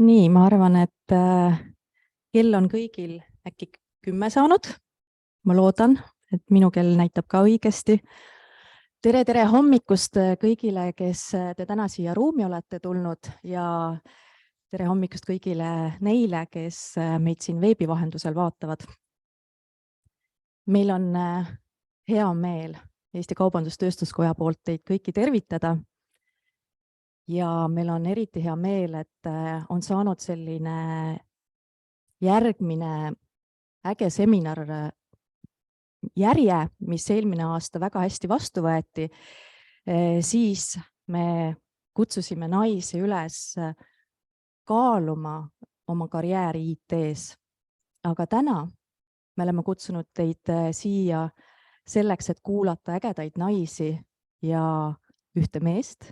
Nii, ma arvan, et kell on kõigil äkki 10 saanud. Ma loodan, et minu kell näitab ka õigesti. Tere hommikust kõigile, kes te täna siia ruumi olete tulnud ja tere hommikust kõigile neile, kes meid siin veebi vahendusel vaatavad. Meil on hea meel Eesti Kaubandus-Tööstuskoja poolt teid kõiki tervitada. Ja meil on eriti hea meel, et on saanud selline järgmine äge seminar järje, mis eelmine aasta väga hästi vastu võeti. Siis me kutsusime naisi üles kaaluma oma karjääri IT-s. Aga täna me oleme kutsunud teid siia selleks, et kuulata ägedaid naisi ja ühte meest,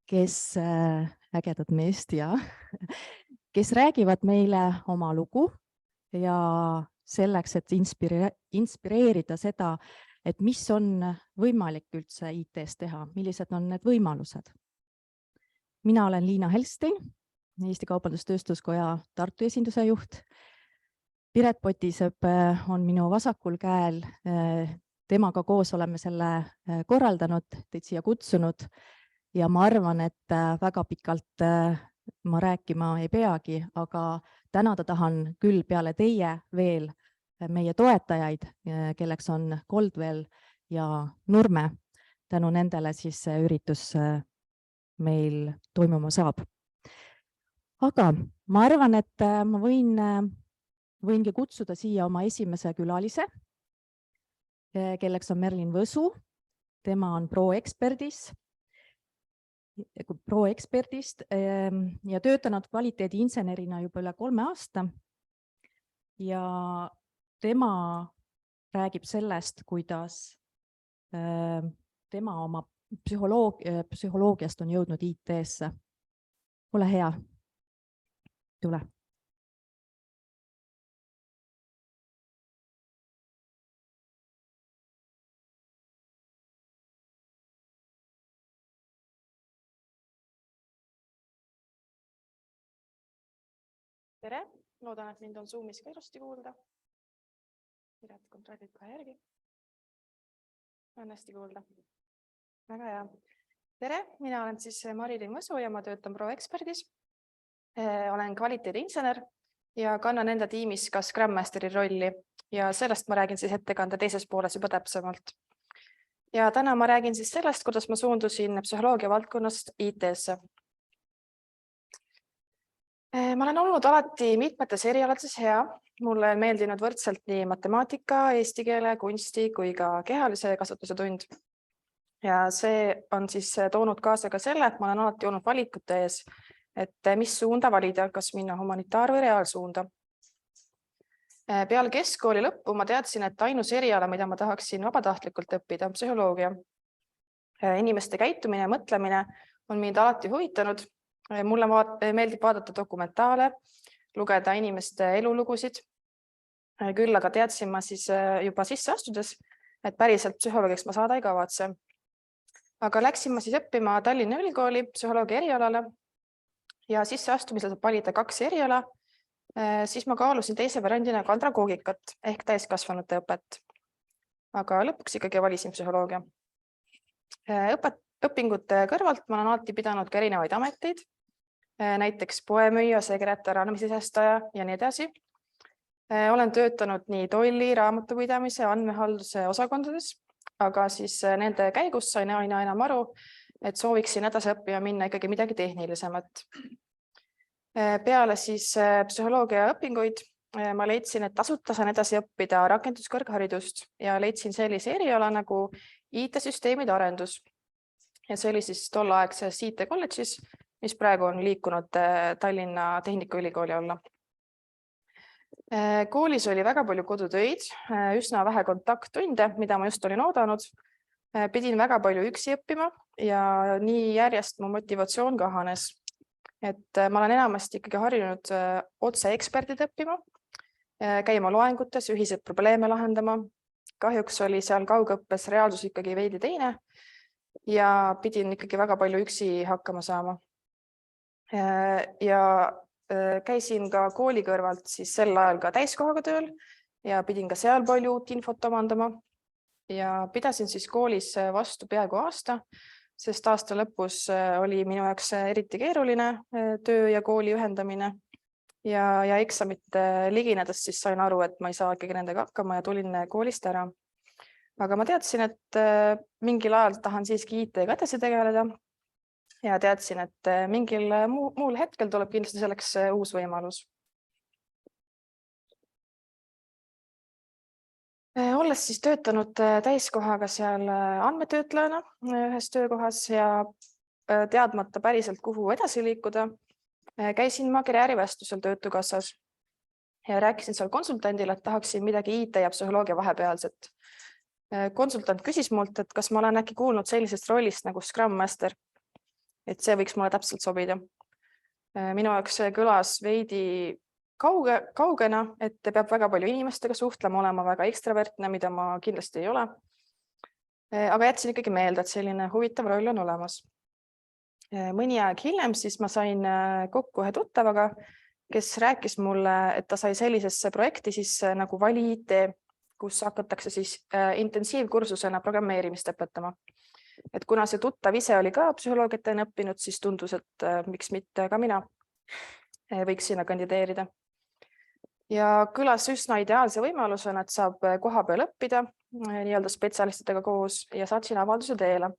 kes ägedad meest ja kes räägivad meile oma lugu ja selleks, et inspireerida seda, et mis on võimalik üldse IT-s teha, millised on need võimalused. Mina olen Liina Helstein, Eesti Kaubandus-Tööstuskoja Tartu esinduse juht. Piret Potisepp on minu vasakul käel. Temaga koos oleme selle korraldanud, teid siia kutsunud ja ma arvan, et väga pikalt ma rääkima ei peagi, aga tänada tahan küll peale teie veel meie toetajaid, kelleks on Coldwell ja Nurme. Tänu nendele siis üritus meil toimuma saab. Aga ma arvan, et ma võingi kutsuda siia oma esimese külalise, kelleks on Merlin Võsu. Tema on Pro-eksperdist ja töötanud kvaliteediinsenerina juba üle 3 aasta. Ja tema räägib sellest, kuidas tema oma psühholoogiast on jõudnud IT-sse. Ole hea. Tule. Tere, loodan, et mind on Zoomis ka ilusti kuulda. Piret kontrollib ka järgi. On hästi kuulda. Väga hea. Tere, mina olen siis Marilyn Võsu ja ma töötan Pro-eksperdis. Olen kvaliteediinsener ja kannan enda tiimis ka Scrum Masteri rolli ja sellest ma räägin siis ettekande teises pooles juba täpsemalt. Ja täna ma räägin siis sellest, kuidas ma suundusin psühholoogia valdkonnast IT-sse. Ma olen olnud alati mitmetes erialades hea. Mulle on meeldinud võrdselt nii matemaatika, eesti keele, kunsti kui ka kehalise kasvatuse tund. Ja see on siis toonud kaasa ka selle, et ma olen alati olnud valikute ees, et mis suunda valida, kas minna humanitaar- või reaalsuunda. Peale keskkooli lõppu ma teadsin, et ainus eriala, mida ma tahaksin vabatahtlikult õppida, on psühholoogia. Inimeste käitumine ja mõtlemine on mind alati huvitanud. Mulle meeldib vaadata dokumentaale, lugeda inimeste elulugusid. Küll aga teadsin ma siis juba sisse astudes, et päriselt psühholoogiks ma saada ei kavatse. Aga läksin ma siis õppima Tallinna Ülikooli psühholoogia erialale ja sisse astumisel saab valida 2 eriala. Siis ma kaalusin teise variandina ka andragoogikat ehk täiskasvanute õpet. Aga lõpuks ikkagi valisin psühholoogia. Õpingute kõrvalt ma olen alati pidanud ka erinevaid ameteid, näiteks poemüüja, sekretär, andmesisestaja ja nii edasi. Olen töötanud nii tolli, raamatupidamise, andmehalduse osakondades, aga siis nende käigus sain aina enam aru, et sooviksin edasi õppima minna ikkagi midagi tehnilisemat. Peale siis psühholoogia õpinguid ma leidsin, et tasuta saan edasi õppida rakenduskõrgharidust ja leidsin sellise eriala nagu IT-süsteemide arendus. Ja see oli siis tolleaegses IT kolledžis, mis praegu on liikunud Tallinna Tehnikaülikooli alla. Koolis oli väga palju kodutöid, üsna vähe kontakttunde, mida ma just olin oodanud. Pidin väga palju üksi õppima ja nii järjest mu motivatsioon kahanes. Et ma olen enamasti ikkagi harjunud otse eksperdid õppima, käima loengutes, ühiseid probleeme lahendama. Kahjuks oli seal kaugõppes reaalsus ikkagi veidi teine ja pidin ikkagi väga palju üksi hakkama saama. Ja käisin ka kooli kõrvalt siis sel ajal ka täiskohaga tööl ja pidin ka seal palju uut infot omandama. Ja pidasin siis koolis vastu peaaegu aasta, sest aasta lõpus oli minu jaoks eriti keeruline töö ja kooli ühendamine. Ja eksamite liginedes siis sain aru, et ma ei saa ikkagi nendega hakkama ja tulin koolist ära. Aga ma teadsin, et mingil ajal tahan siiski IT-ga edasi tegeleda ja teadsin, et mingil muul hetkel tuleb kindlasti selleks uus võimalus. Olles siis töötanud täiskohaga seal andmetöötlejana ühes töökohas ja teadmata päriselt, kuhu edasi liikuda, käisin ma karjäärivestlusel Töötukassas ja rääkisin seal konsultandile, et tahaksin midagi IT ja psühholoogia vahepealset. Konsultant küsis mult, et kas ma olen äkki kuulnud sellisest rollist nagu Scrum Master, et see võiks mulle täpselt sobida. Minu jaoks see kõlas veidi kaugena, et peab väga palju inimestega suhtlema, olema väga ekstravertne, mida ma kindlasti ei ole. Aga jätsin ikkagi meelde, et selline huvitav roll on olemas. Mõni aeg hiljem siis ma sain kokku ühe tuttavaga, kes rääkis mulle, et ta sai sellisesse projekti siis nagu Vali IT, kus hakatakse siis intensiivkursusena programmeerimist õpetama. Et kuna see tuttav ise oli ka psühholoogiat õppinud, siis tundus, et miks mitte ka mina võiks sinna kandideerida. Ja kõlas üsna ideaalse võimalusena, et saab koha peal õppida nii-öelda spetsialistidega koos ja saatsin avalduse teele.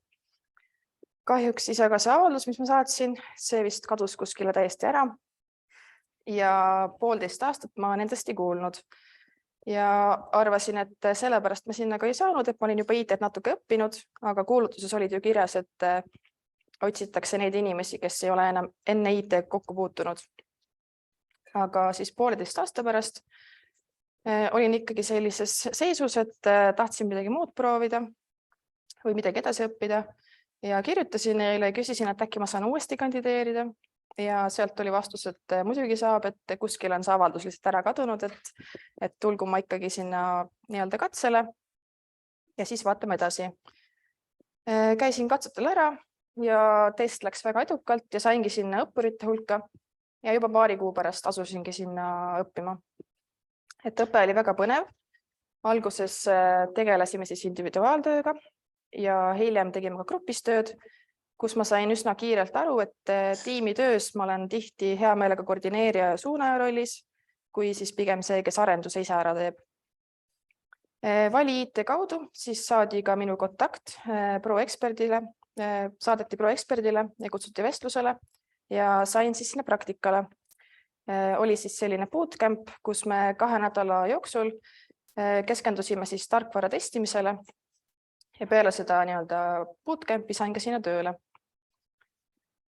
Kahjuks siis aga see avaldus, mis ma saatsin, see vist kadus kuskile täiesti ära ja 1,5 aastat ma nendest ei kuulnud. Ja arvasin, et sellepärast ma sinna ka ei saanud, et ma olin juba IT-d natuke õppinud, aga kuulutuses olid ju kirjas, et otsitakse neid inimesi, kes ei ole enam enne IT kokku puutunud. Aga siis 1,5 aasta pärast olin ikkagi sellises seisus, et tahtsin midagi muud proovida või midagi edasi õppida ja kirjutasin neile ja küsisin, et äkki ma saan uuesti kandideerida. Ja sealt oli vastus, et muidugi saab, et kuskil on see avaldus lihtsalt ära kadunud, et tulgu ma ikkagi sinna nii-öelda katsele ja siis vaatame edasi. Käisin katsetel ära ja test läks väga edukalt ja saingi sinna õppurite hulka ja juba 2 kuu pärast asusingi sinna õppima. Et õpe oli väga põnev. Alguses tegelesime siis individuaaltööga ja hiljem tegime ka grupis tööd, kus ma sain üsna kiirelt aru, et tiimitöös ma olen tihti hea meelega koordineerija ja suunaja rollis, kui siis pigem see, kes arenduse ise ära teeb. Vali IT kaudu siis saadi ka minu kontakt ProExpertile, saadeti ProExpertile ja kutsuti vestlusele ja sain siis sinna praktikale. Oli siis selline bootcamp, kus me 2 nädala jooksul keskendusime siis tarkvara testimisele ja peale seda nii-öelda bootcampi sain ka sinna tööle.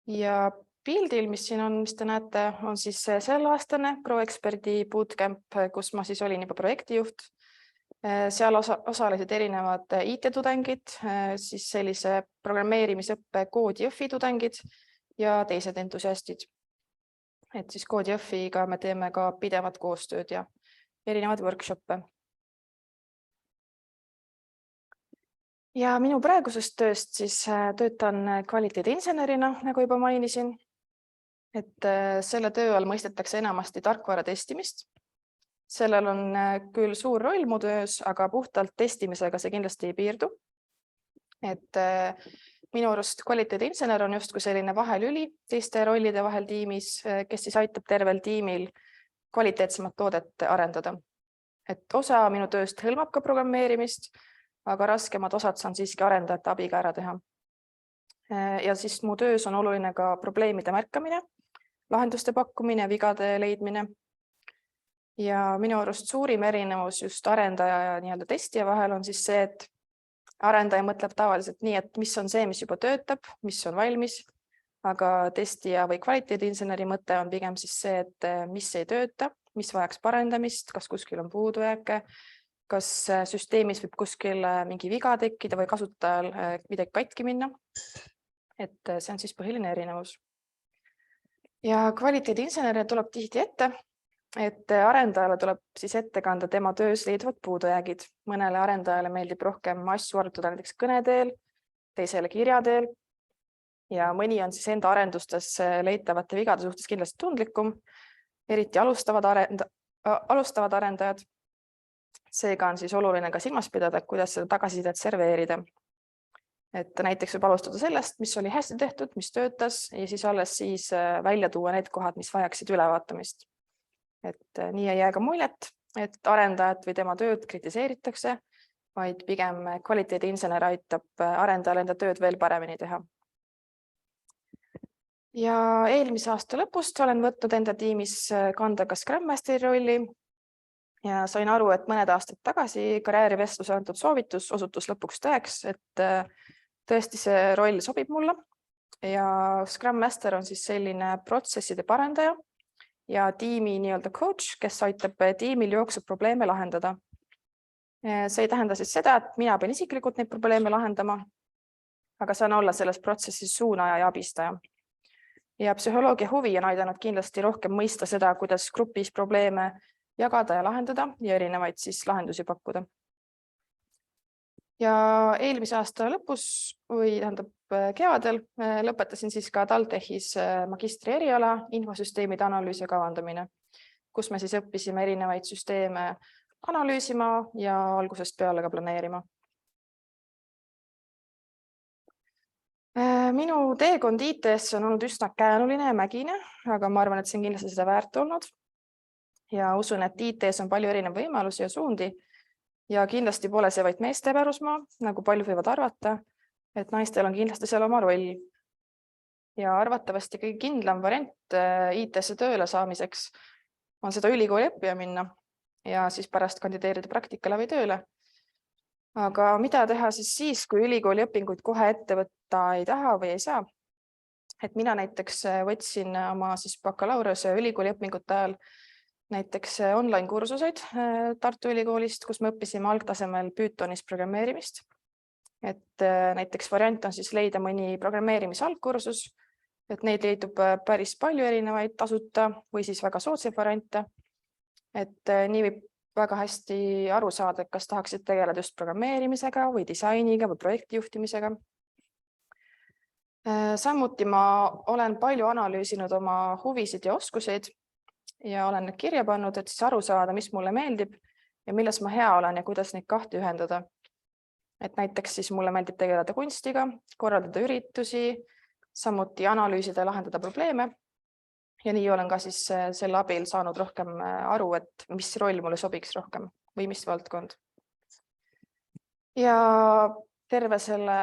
Ja pildil, mis siin on, mis te näete, on siis selleaastane ProExperti bootcamp, kus ma siis olin juba projektijuht. Seal osalesid erinevad IT-tudengid, siis sellise programmeerimisõppe CodeJõfi tudengid ja teised entusiastid. Et siis CodeJõfiga me teeme ka pidevat koostööd ja erinevad workshoppe. Ja minu praegusest tööst siis töötan kvaliteediinsenerina, nagu juba mainisin, et selle töö all mõistetakse enamasti tarkvara testimist. Sellel on küll suur roll mu töös, aga puhtalt testimisega see kindlasti ei piirdu. Et minu arust kvaliteediinsener on justkui selline vahelüli teiste rollide vahel tiimis, kes siis aitab tervel tiimil kvaliteetsemat toodet arendada. Et osa minu tööst hõlmab ka programmeerimist, aga raskemad osad saan siiski arendajate abiga ära teha. Ja siis mu töös on oluline ka probleemide märkamine, lahenduste pakkumine, vigade leidmine. Ja minu arust suurim erinevus just arendaja ja nii-öelda testija vahel on siis see, et arendaja mõtleb tavaliselt nii, et mis on see, mis juba töötab, mis on valmis, aga testija või kvaliteediinseneri mõte on pigem siis see, et mis ei tööta, mis vajaks parendamist, kas kuskil on puudujääke, kas süsteemis võib kuskil mingi viga tekkida või kasutajal midagi katki minna. Et see on siis põhiline erinevus. Ja kvaliteediinsenerile tuleb tihti ette, et arendajale tuleb siis ette kanda tema töös leiduvad puudujäägid. Mõnele arendajale meeldib rohkem asju arutada näiteks kõne teel, teisele kirja teel. ja mõni on siis enda arendustes leitavate vigade suhtes kindlasti tundlikum, eriti alustavad arendajad. Seega on siis oluline ka silmas pidada, kuidas seda tagasisidet serveerida. Et näiteks võib alustada sellest, mis oli hästi tehtud, mis töötas ja siis alles siis välja tuua need kohad, mis vajaksid ülevaatamist. Et nii ei jää ka muljet, et arendajat või tema tööd kritiseeritakse, vaid pigem kvaliteediinsener aitab arendajal enda tööd veel paremini teha. Ja eelmise aasta lõpust olen võtnud enda tiimis kanda ka Scrum Masteri rolli ja sain aru, et mõned aastad tagasi karjäärivestluse antud soovitus osutus lõpuks tõeks, et tõesti see roll sobib mulle ja Scrum Master on siis selline protsesside parendaja ja tiimi nii-öelda coach, kes aitab tiimil jooksvalt probleeme lahendada. See ei tähenda siis seda, et mina pean isiklikult neid probleeme lahendama, aga saan olla selles protsessis suunaja ja abistaja. Ja psühholoogia huvi on aidanud kindlasti rohkem mõista seda, kuidas grupis probleeme jagada ja lahendada ja erinevaid siis lahendusi pakkuda. Ja eelmise aasta lõpus või tähendab kevadel lõpetasin siis ka TalTechis magistri eriala infosüsteemide analüüs ja kavandamine, kus me siis õppisime erinevaid süsteeme analüüsima ja algusest peale ka planeerima. Minu teekond IT-s on olnud üsna käänuline ja mägine, aga ma arvan, et see on kindlasti seda väärt olnud. Ja usun, et IT-s on palju erinevaid võimalusi ja suundi ja kindlasti pole see vaid meeste pärusmaa, nagu palju võivad arvata, et naistel on kindlasti seal oma roll. Ja arvatavasti kõige kindlam variant IT-sse tööle saamiseks on seda ülikooli õppima minna ja siis pärast kandideerida praktikale või tööle. Aga mida teha siis, kui ülikooli õpinguid kohe ette võtta ei taha või ei saa? Et mina näiteks võtsin oma siis bakalaureuse ülikooli õpingute ajal näiteks online kursuseid Tartu Ülikoolist, kus me õppisime algtasemel Pythonis programmeerimist. Et näiteks variant on siis leida mõni programmeerimise algkursus, et neid leidub päris palju erinevaid tasuta või siis väga soodsaid variante. Et nii võib väga hästi aru saada, et kas tahaksid tegeleda just programmeerimisega või disainiga või projektijuhtimisega. Samuti ma olen palju analüüsinud oma huvisid ja oskuseid ja olen need kirja pannud, et siis aru saada, mis mulle meeldib ja milles ma hea olen ja kuidas neid kahte ühendada. Et näiteks siis mulle meeldib tegeleda kunstiga, korraldada üritusi, samuti analüüsida ja lahendada probleeme. Ja nii olen ka siis selle abil saanud rohkem aru, et mis roll mulle sobiks rohkem või mis valdkond. Ja terve selle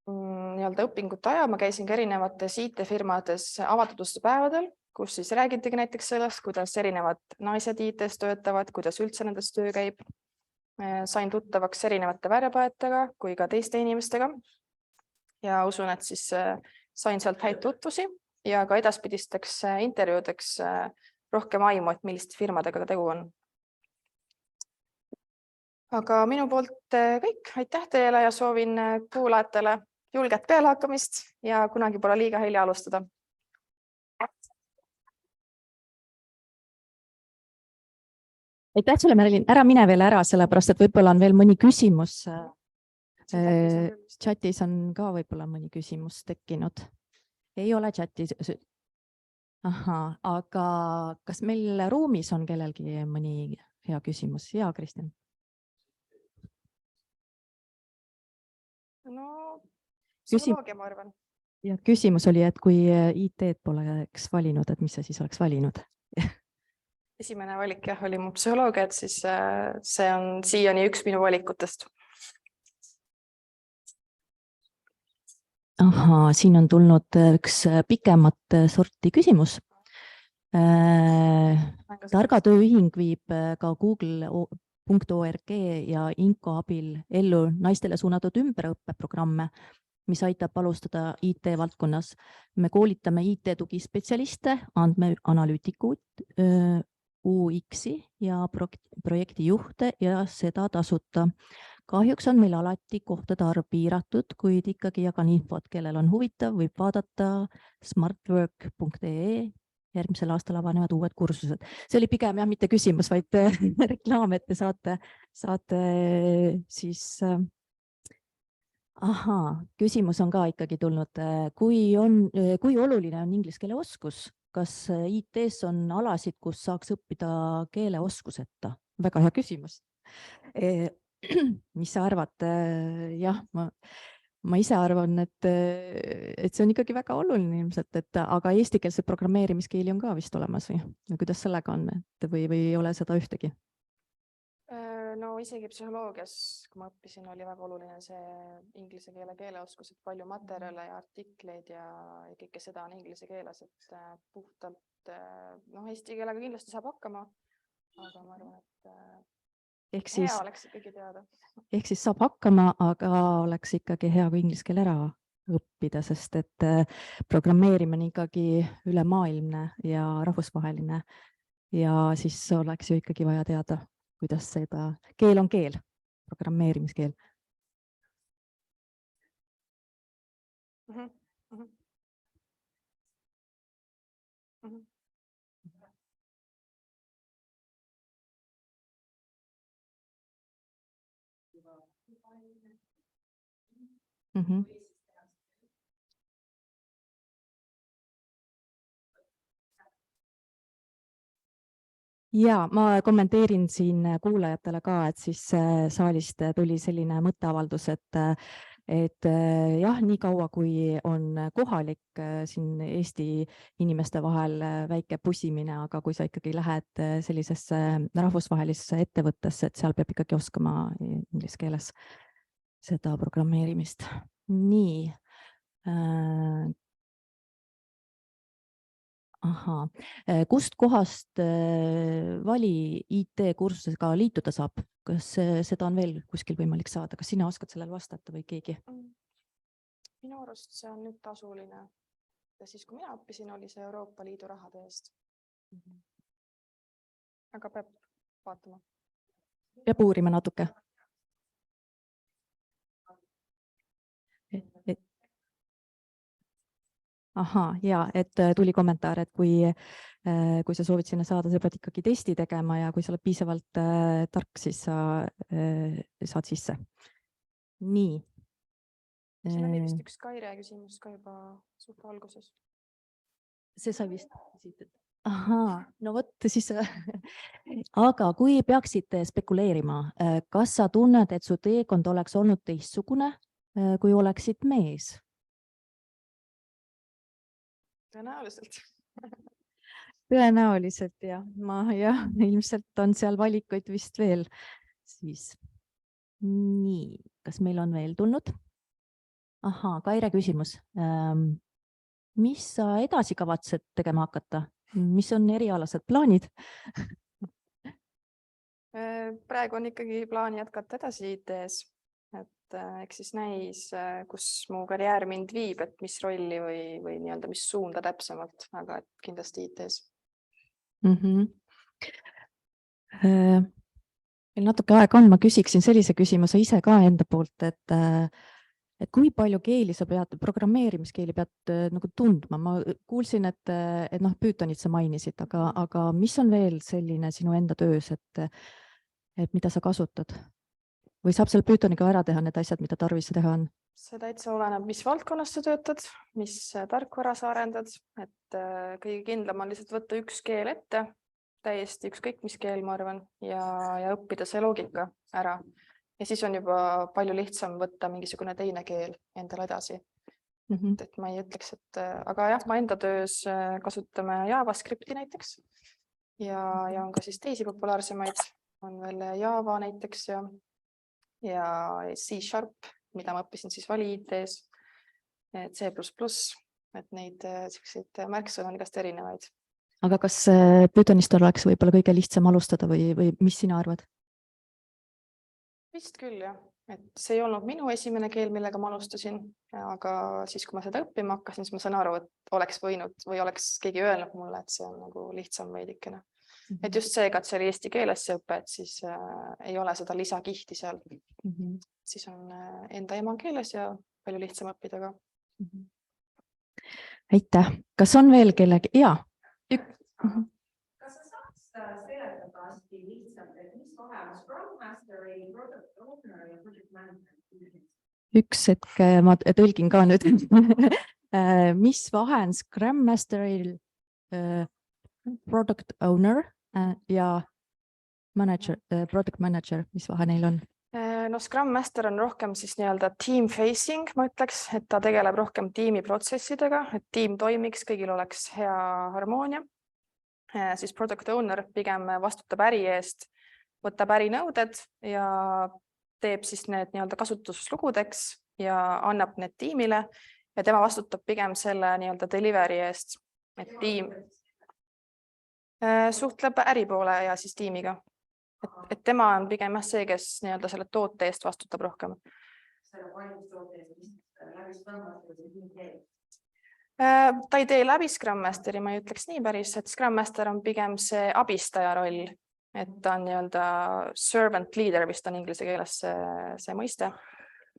nii-öelda õpingute aja ma käisin ka erinevates IT-firmades avatuduste päevadel, kus siis räägitigi näiteks sellest, kuidas erinevad naised IT-s töötavad, kuidas üldse nendes töö käib. Sain tuttavaks erinevate värbajatega kui ka teiste inimestega ja usun, et siis sain sealt häid tutvusi ja ka edaspidisteks intervjuudeks rohkem aimu, et milliste firmadega tegu on. Aga minu poolt kõik, aitäh teile ja soovin kuulajatele julget pealehakkamist ja kunagi pole liiga hilja alustada. Aitäh sulle, Merilin. Ära mine veel ära, sellepärast, et võib-olla on veel mõni küsimus. Chatis on ka võib-olla mõni küsimus tekkinud. Ei ole chatis. Aha, aga kas meil ruumis on kellelgi mõni hea küsimus? Hea, Kristjan. No, psühholoogia, ma arvan. Ja küsimus oli, et kui IT-d poleks valinud, et mis sa siis oleks valinud? Esimene valik jah, oli mu psühholoogia, et siis see on siiani üks minu valikutest. Aha, siin on tulnud üks pikemat sorti küsimus. Targa tööühing viib ka Google.org ja Inko abil ellu naistele suunatud ümberõppeprogramme, mis aitab alustada IT-valdkonnas. Me koolitame IT-tugispetsialiste, andmeanalüütikuid, UX-i ja projektijuhte ja seda tasuta. Kahjuks on meil alati kohtade arv piiratud, kuid ikkagi jagan infot, kellel on huvitav, võib vaadata smartwork.ee. Järgmisel aastal avanevad uued kursused. See oli pigem jah, mitte küsimus, vaid reklaam, et te saate siis Ahaa, küsimus on ka ikkagi tulnud. Kui oluline on inglise keele oskus? Kas IT-s on alasid, kus saaks õppida keeleoskuseta? Väga hea küsimus. Mis sa arvad? Jah, ma ise arvan, et see on ikkagi väga oluline ilmselt, aga eestikeelse programmeerimiskeeli on ka vist olemas või kuidas sellega on, või ei ole seda ühtegi? No isegi psühholoogias, kui ma õppisin, oli väga oluline see inglise keele keeleoskus, et palju materjale ja artikleid ja kõike seda on inglise keeles, et puhtalt eesti keelega kindlasti saab hakkama, aga ma arvan, et hea oleks ikkagi teada. Ehk siis saab hakkama, aga oleks ikkagi hea, kui inglise keel ära õppida, sest et programmeerimine ikkagi ülemaailmne ja rahvusvaheline ja siis oleks ju ikkagi vaja teada, kuidas seda, keel on keel, programmeerimiskeel. Ja ma kommenteerin siin kuulajatele ka, et siis saalist tuli selline mõtteavaldus, et jah, nii kaua kui on kohalik siin Eesti inimeste vahel väike pusimine, aga kui sa ikkagi lähed sellisesse rahvusvahelisse ettevõttesse, et seal peab ikkagi oskama inglise keeles seda programmeerimist. Nii. Ahaa, kust kohast Vali IT-kursusega liituda saab? Kas seda on veel kuskil võimalik saada? Kas sina oskad sellele vastata või keegi? Minu arust see on nüüd tasuline. Ja siis, kui mina õppisin, oli see Euroopa Liidu rahade eest. Aga peab vaatama. Peab uurima natuke. Ahaa, ja, et tuli kommentaar, et kui sa soovid sinna saada, sa pead ikkagi testi tegema ja kui sa oled piisavalt tark, siis sa saad sisse. Nii. Siin oli vist üks Kaire küsimus ka juba suht alguses. See sai vist esitud. Ahaa, no vot siis. Aga kui peaksid spekuleerima, kas sa tunned, et su teekond oleks olnud teistsugune, kui oleksid mees? Tõenäoliselt. Tõenäoliselt jah, ilmselt on seal valikuid vist veel. Siis. Nii, kas meil on veel tulnud? Ahaa, Kaire küsimus. Mis sa edasi kavatsed tegema hakata? Mis on erialased plaanid? Praegu on ikkagi plaan jätkata edasi IT-s. Eks siis näis, kus mu karjäär mind viib, et mis rolli või nii-öelda mis suunda täpsemalt, aga kindlasti IT-s. Meil natuke aega on, ma küsiksin sellise küsimuse ise ka enda poolt, et kui palju keeli sa pead, programmeerimiskeeli pead nagu tundma? Ma kuulsin, et Pythonit sa mainisid, aga mis on veel selline sinu enda töös, et mida sa kasutad? Või saab seal Pythoniga ära teha need asjad, mida tarvis teha on? See täitsa oleneb, mis valdkonnas sa töötad, mis tarkvara sa arendad, et kõige kindlam on lihtsalt võtta üks keel ette, täiesti ükskõik mis keel, ma arvan, ja õppida see loogika ära. Ja siis on juba palju lihtsam võtta mingisugune teine keel endale edasi. Et ma ei ütleks, aga jah, ma enda töös kasutame JavaScripti näiteks ja on ka siis teisi populaarsemaid, on veel Java näiteks ja C#, mida ma õppisin siis Vali IT-s, C++, et neid selliseid märksõnu on igast erinevaid. Aga kas Pythonist oleks võib-olla kõige lihtsam alustada või mis sina arvad? Vist küll jah, et see ei olnud minu esimene keel, millega ma alustasin, aga siis, kui ma seda õppima hakkasin, siis ma sain aru, et oleks võinud või oleks keegi öelnud mulle, et see on nagu lihtsam veidikene. Et just seega, et see oli eesti keeles see õpe, et siis ei ole seda lisakihti seal. Siis on enda emakeeles ja palju lihtsam õppida ka. Aitäh. Kas on veel kellegi? Jaa. Kas sa saaks seletada hästi lihtsalt, et mis vahe on Scrum Master, Product Owner ja Project Management? üks hetk, ma tõlgin ka nüüd. Mis vahe on Scrum Masteril, product owner ja manager, product manager, mis vahe neil on? No Scrum Master on rohkem siis nii-öelda team facing, ma ütleks, et ta tegeleb rohkem tiimi protsessidega, et tiim toimiks, kõigil oleks hea harmoonia. Siis product owner pigem vastutab äri eest, võtab ärinõuded ja teeb siis need nii-öelda kasutuslugudeks ja annab need tiimile ja tema vastutab pigem selle nii-öelda delivery eest, et tiim suhtleb äripoole ja siis tiimiga. Et tema on pigem see, kes nii-öelda selle toote eest vastutab rohkem. Ta ei tee läbi Scrum Masteri, ma ei ütleks nii päris, et Scrum Master on pigem see abistaja roll, et ta on nii-öelda servant leader, vist on inglise keeles see mõiste,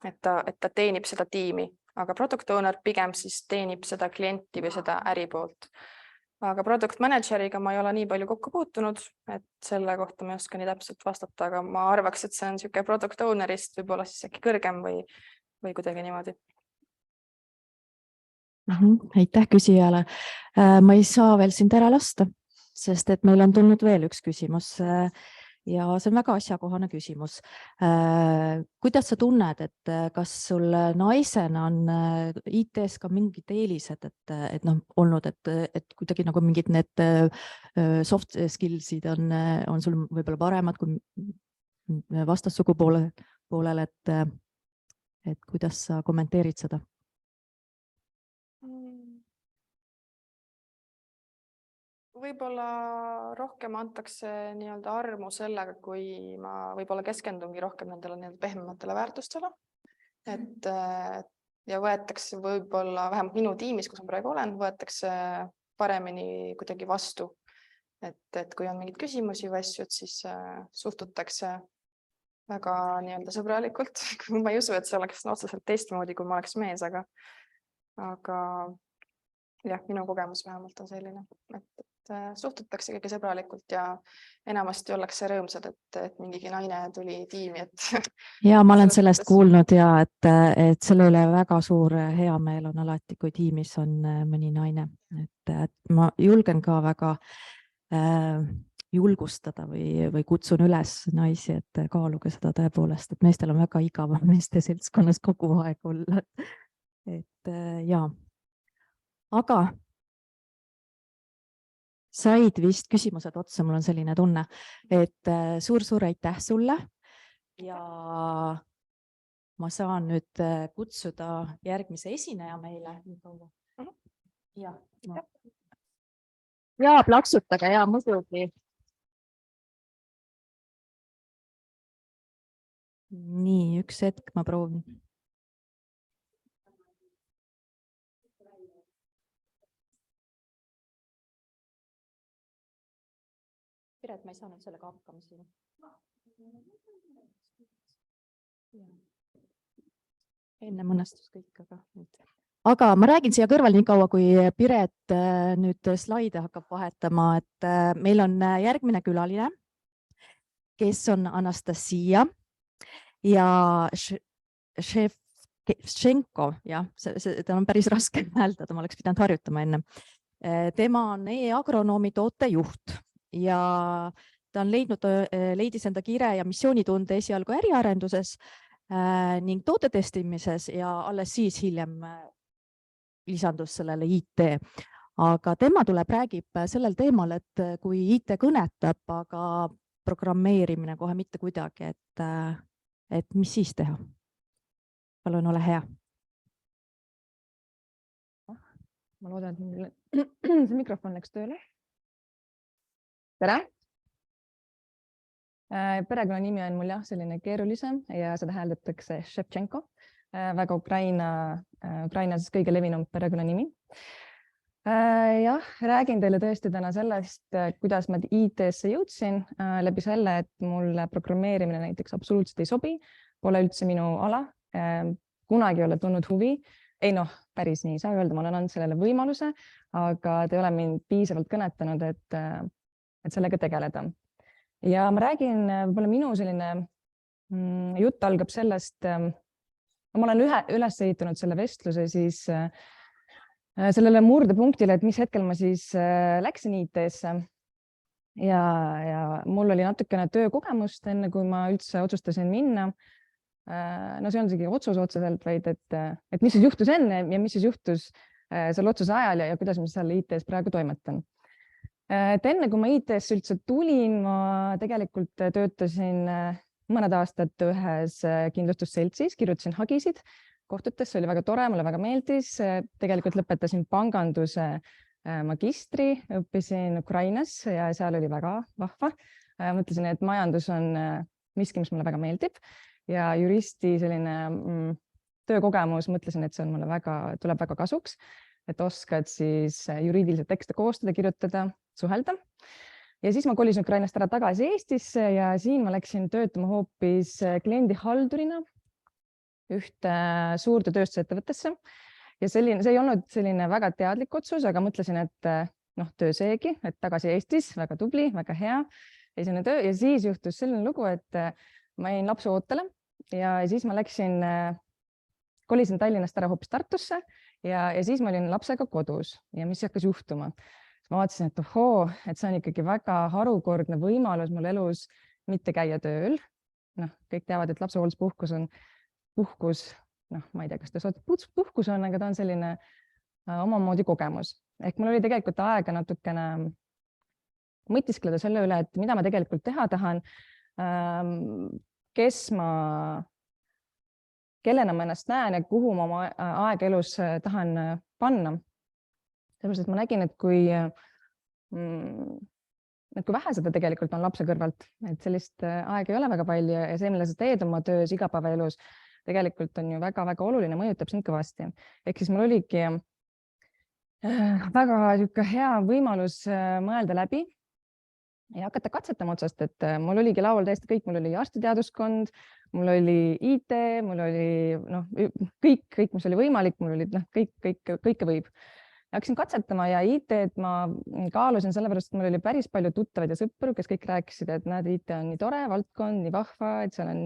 et ta teenib seda tiimi, aga product owner pigem siis teenib seda klienti või seda äri poolt. Aga product manageriga ma ei ole nii palju kokku puutunud, et selle kohta ma ei oska nii täpselt vastata, aga ma arvaks, et see on niisugune product ownerist võib-olla siis äkki kõrgem või kuidagi niimoodi. Aitäh küsijale. Ma ei saa veel sind ära lasta, sest et meil on tulnud veel üks küsimus ja see on väga asjakohane küsimus. Kuidas sa tunned, et kas sul naisena on IT-s ka mingid eelised, et olnud, et kuidagi nagu mingid need soft skillsid on sul võib-olla paremad kui vastassugupoolel, et kuidas sa kommenteerid seda? Võib-olla rohkem antakse nii-öelda armu sellega, kui ma võib-olla keskendungi rohkem nendele pehmematele väärtustele. Ja võetakse võib-olla vähemalt minu tiimis, kus ma praegu olen, võetakse paremini kuidagi vastu. Et kui on mingid küsimusi või asju, siis suhtutakse väga nii-öelda sõbralikult. Ma ei usu, et see oleks otseselt teistmoodi, kui ma oleks mees, aga jah, minu kogemus vähemalt on selline, et suhtutakse kõige sõbralikult ja enamasti ollakse rõõmsad, et mingigi naine tuli tiimi. Ja ma olen sellest kuulnud ja et selle üle väga suur hea meel on alati, kui tiimis on mõni naine. Et ma julgen ka väga julgustada või kutsun üles naisi, et kaaluge seda tõepoolest, et meestel on väga igav meeste seltskonnas kogu aeg olla. Et jaa. Aga said vist küsimused otsa, mul on selline tunne, et suur aitäh sulle ja ma saan nüüd kutsuda järgmise esineja meile. Ja plaksutage ja muidugi. Nii, üks hetk ma proovin. Piret, ma ei saanud sellega hakkama siin. Enne õnnestus kõik, aga ma räägin siia kõrval nii kaua, kui Piret nüüd slaide hakkab vahetama, et meil on järgmine külaline, kes on Anastasia ja Ševtšenko, jah, ta on päris raske hääldada, ma oleks pidanud harjutama enne. Tema on e-agronoomi tootejuht ja ta on leidis enda kire ja missioonitunde esialgu äriarenduses ning tootetestimises ja alles siis hiljem lisandus sellele IT. Aga tema räägib sellel teemal, et kui IT kõnetab, aga programmeerimine kohe mitte kuidagi, et mis siis teha? Palun, ole hea. Ma loodan, et see mikrofon läks tööle. Tere! Perekonnanimi on mul selline keerulisem ja seda hääldatakse Ševtšenko, väga Ukrainas kõige levinum perekonnanimi. Jah, räägin teile tõesti täna sellest, kuidas ma IT-sse jõudsin läbi selle, et mulle programmeerimine näiteks absoluutselt ei sobi, pole üldse minu ala, kunagi ei ole tundnud huvi. Ei päris nii ei saa öelda, ma olen andnud sellele võimaluse, aga te ei ole mind piisavalt kõnetanud, et sellega tegeleda. Ja ma räägin, võib-olla minu selline jutt algab sellest, ma olen üles ehitanud selle vestluse siis sellele murdepunktile, et mis hetkel ma siis läksin IT-sse ja mul oli natukene töökogemust enne, kui ma üldse otsustasin minna. No see on isegi otsus otseselt, vaid et mis siis juhtus enne ja mis siis juhtus selle otsuse ajal ja kuidas ma seal IT-s praegu toimetan. Et enne, kui ma IT-sse üldse tulin, ma tegelikult töötasin mõned aastad ühes kindlustusseltsis, kirjutasin hagisid kohtutes, see oli väga tore, mulle väga meeldis. Tegelikult lõpetasin panganduse magistri, õppisin Ukrainas ja seal oli väga vahva. Mõtlesin, et majandus on miski, mis mulle väga meeldib ja juristi selline töökogemus, mõtlesin, et see on mulle tuleb väga kasuks, et oskad siis juriidiliselt tekste koostada, kirjutada, suhelda. Ja siis ma kolisin Ukrainast ära tagasi Eestisse ja siin ma läksin töötama hoopis kliendihaldurina ühte suurde tööstusettevõttesse. Ja see ei olnud selline väga teadlik otsus, aga mõtlesin, et töö seegi, et tagasi Eestis, väga tubli, väga hea esimene töö. Ja siis juhtus selline lugu, et ma jäin lapse ootele ja siis ma kolisin Tallinnast ära hoopis Tartusse ja siis ma olin lapsega kodus ja mis hakkas juhtuma. Ma vaatasin, et et see on ikkagi väga harukordne võimalus mul elus mitte käia tööl. Kõik teavad, et lapsehoolduspuhkus on puhkus, ma ei tea, kas ta puhkus on, aga ta on selline omamoodi kogemus. Ehk mul oli tegelikult aega natukene mõtiskleda selle üle, et mida ma tegelikult teha tahan, kellena ma ennast näen ja kuhu ma oma aega elus tahan panna. Sellepärast, et ma nägin, et kui vähe seda tegelikult on lapse kõrvalt, et sellist aega ei ole väga palju ja see, mille sa teed oma töös igapäevaelus, tegelikult on ju väga-väga oluline, mõjutab sind kõvasti. Ehk siis mul oligi väga hea võimalus mõelda läbi ja hakata katsetama otsast, et mul oligi laual täiesti kõik, mul oli arstiteaduskond, mul oli IT, mul oli kõik, mis oli võimalik, mul oli kõike võib. Hakkasin katsetama ja IT-d ma kaalusin sellepärast, et mul oli päris palju tuttavaid ja sõpru, kes kõik rääkisid, et näed, IT on nii tore valdkond, nii vahva, et seal on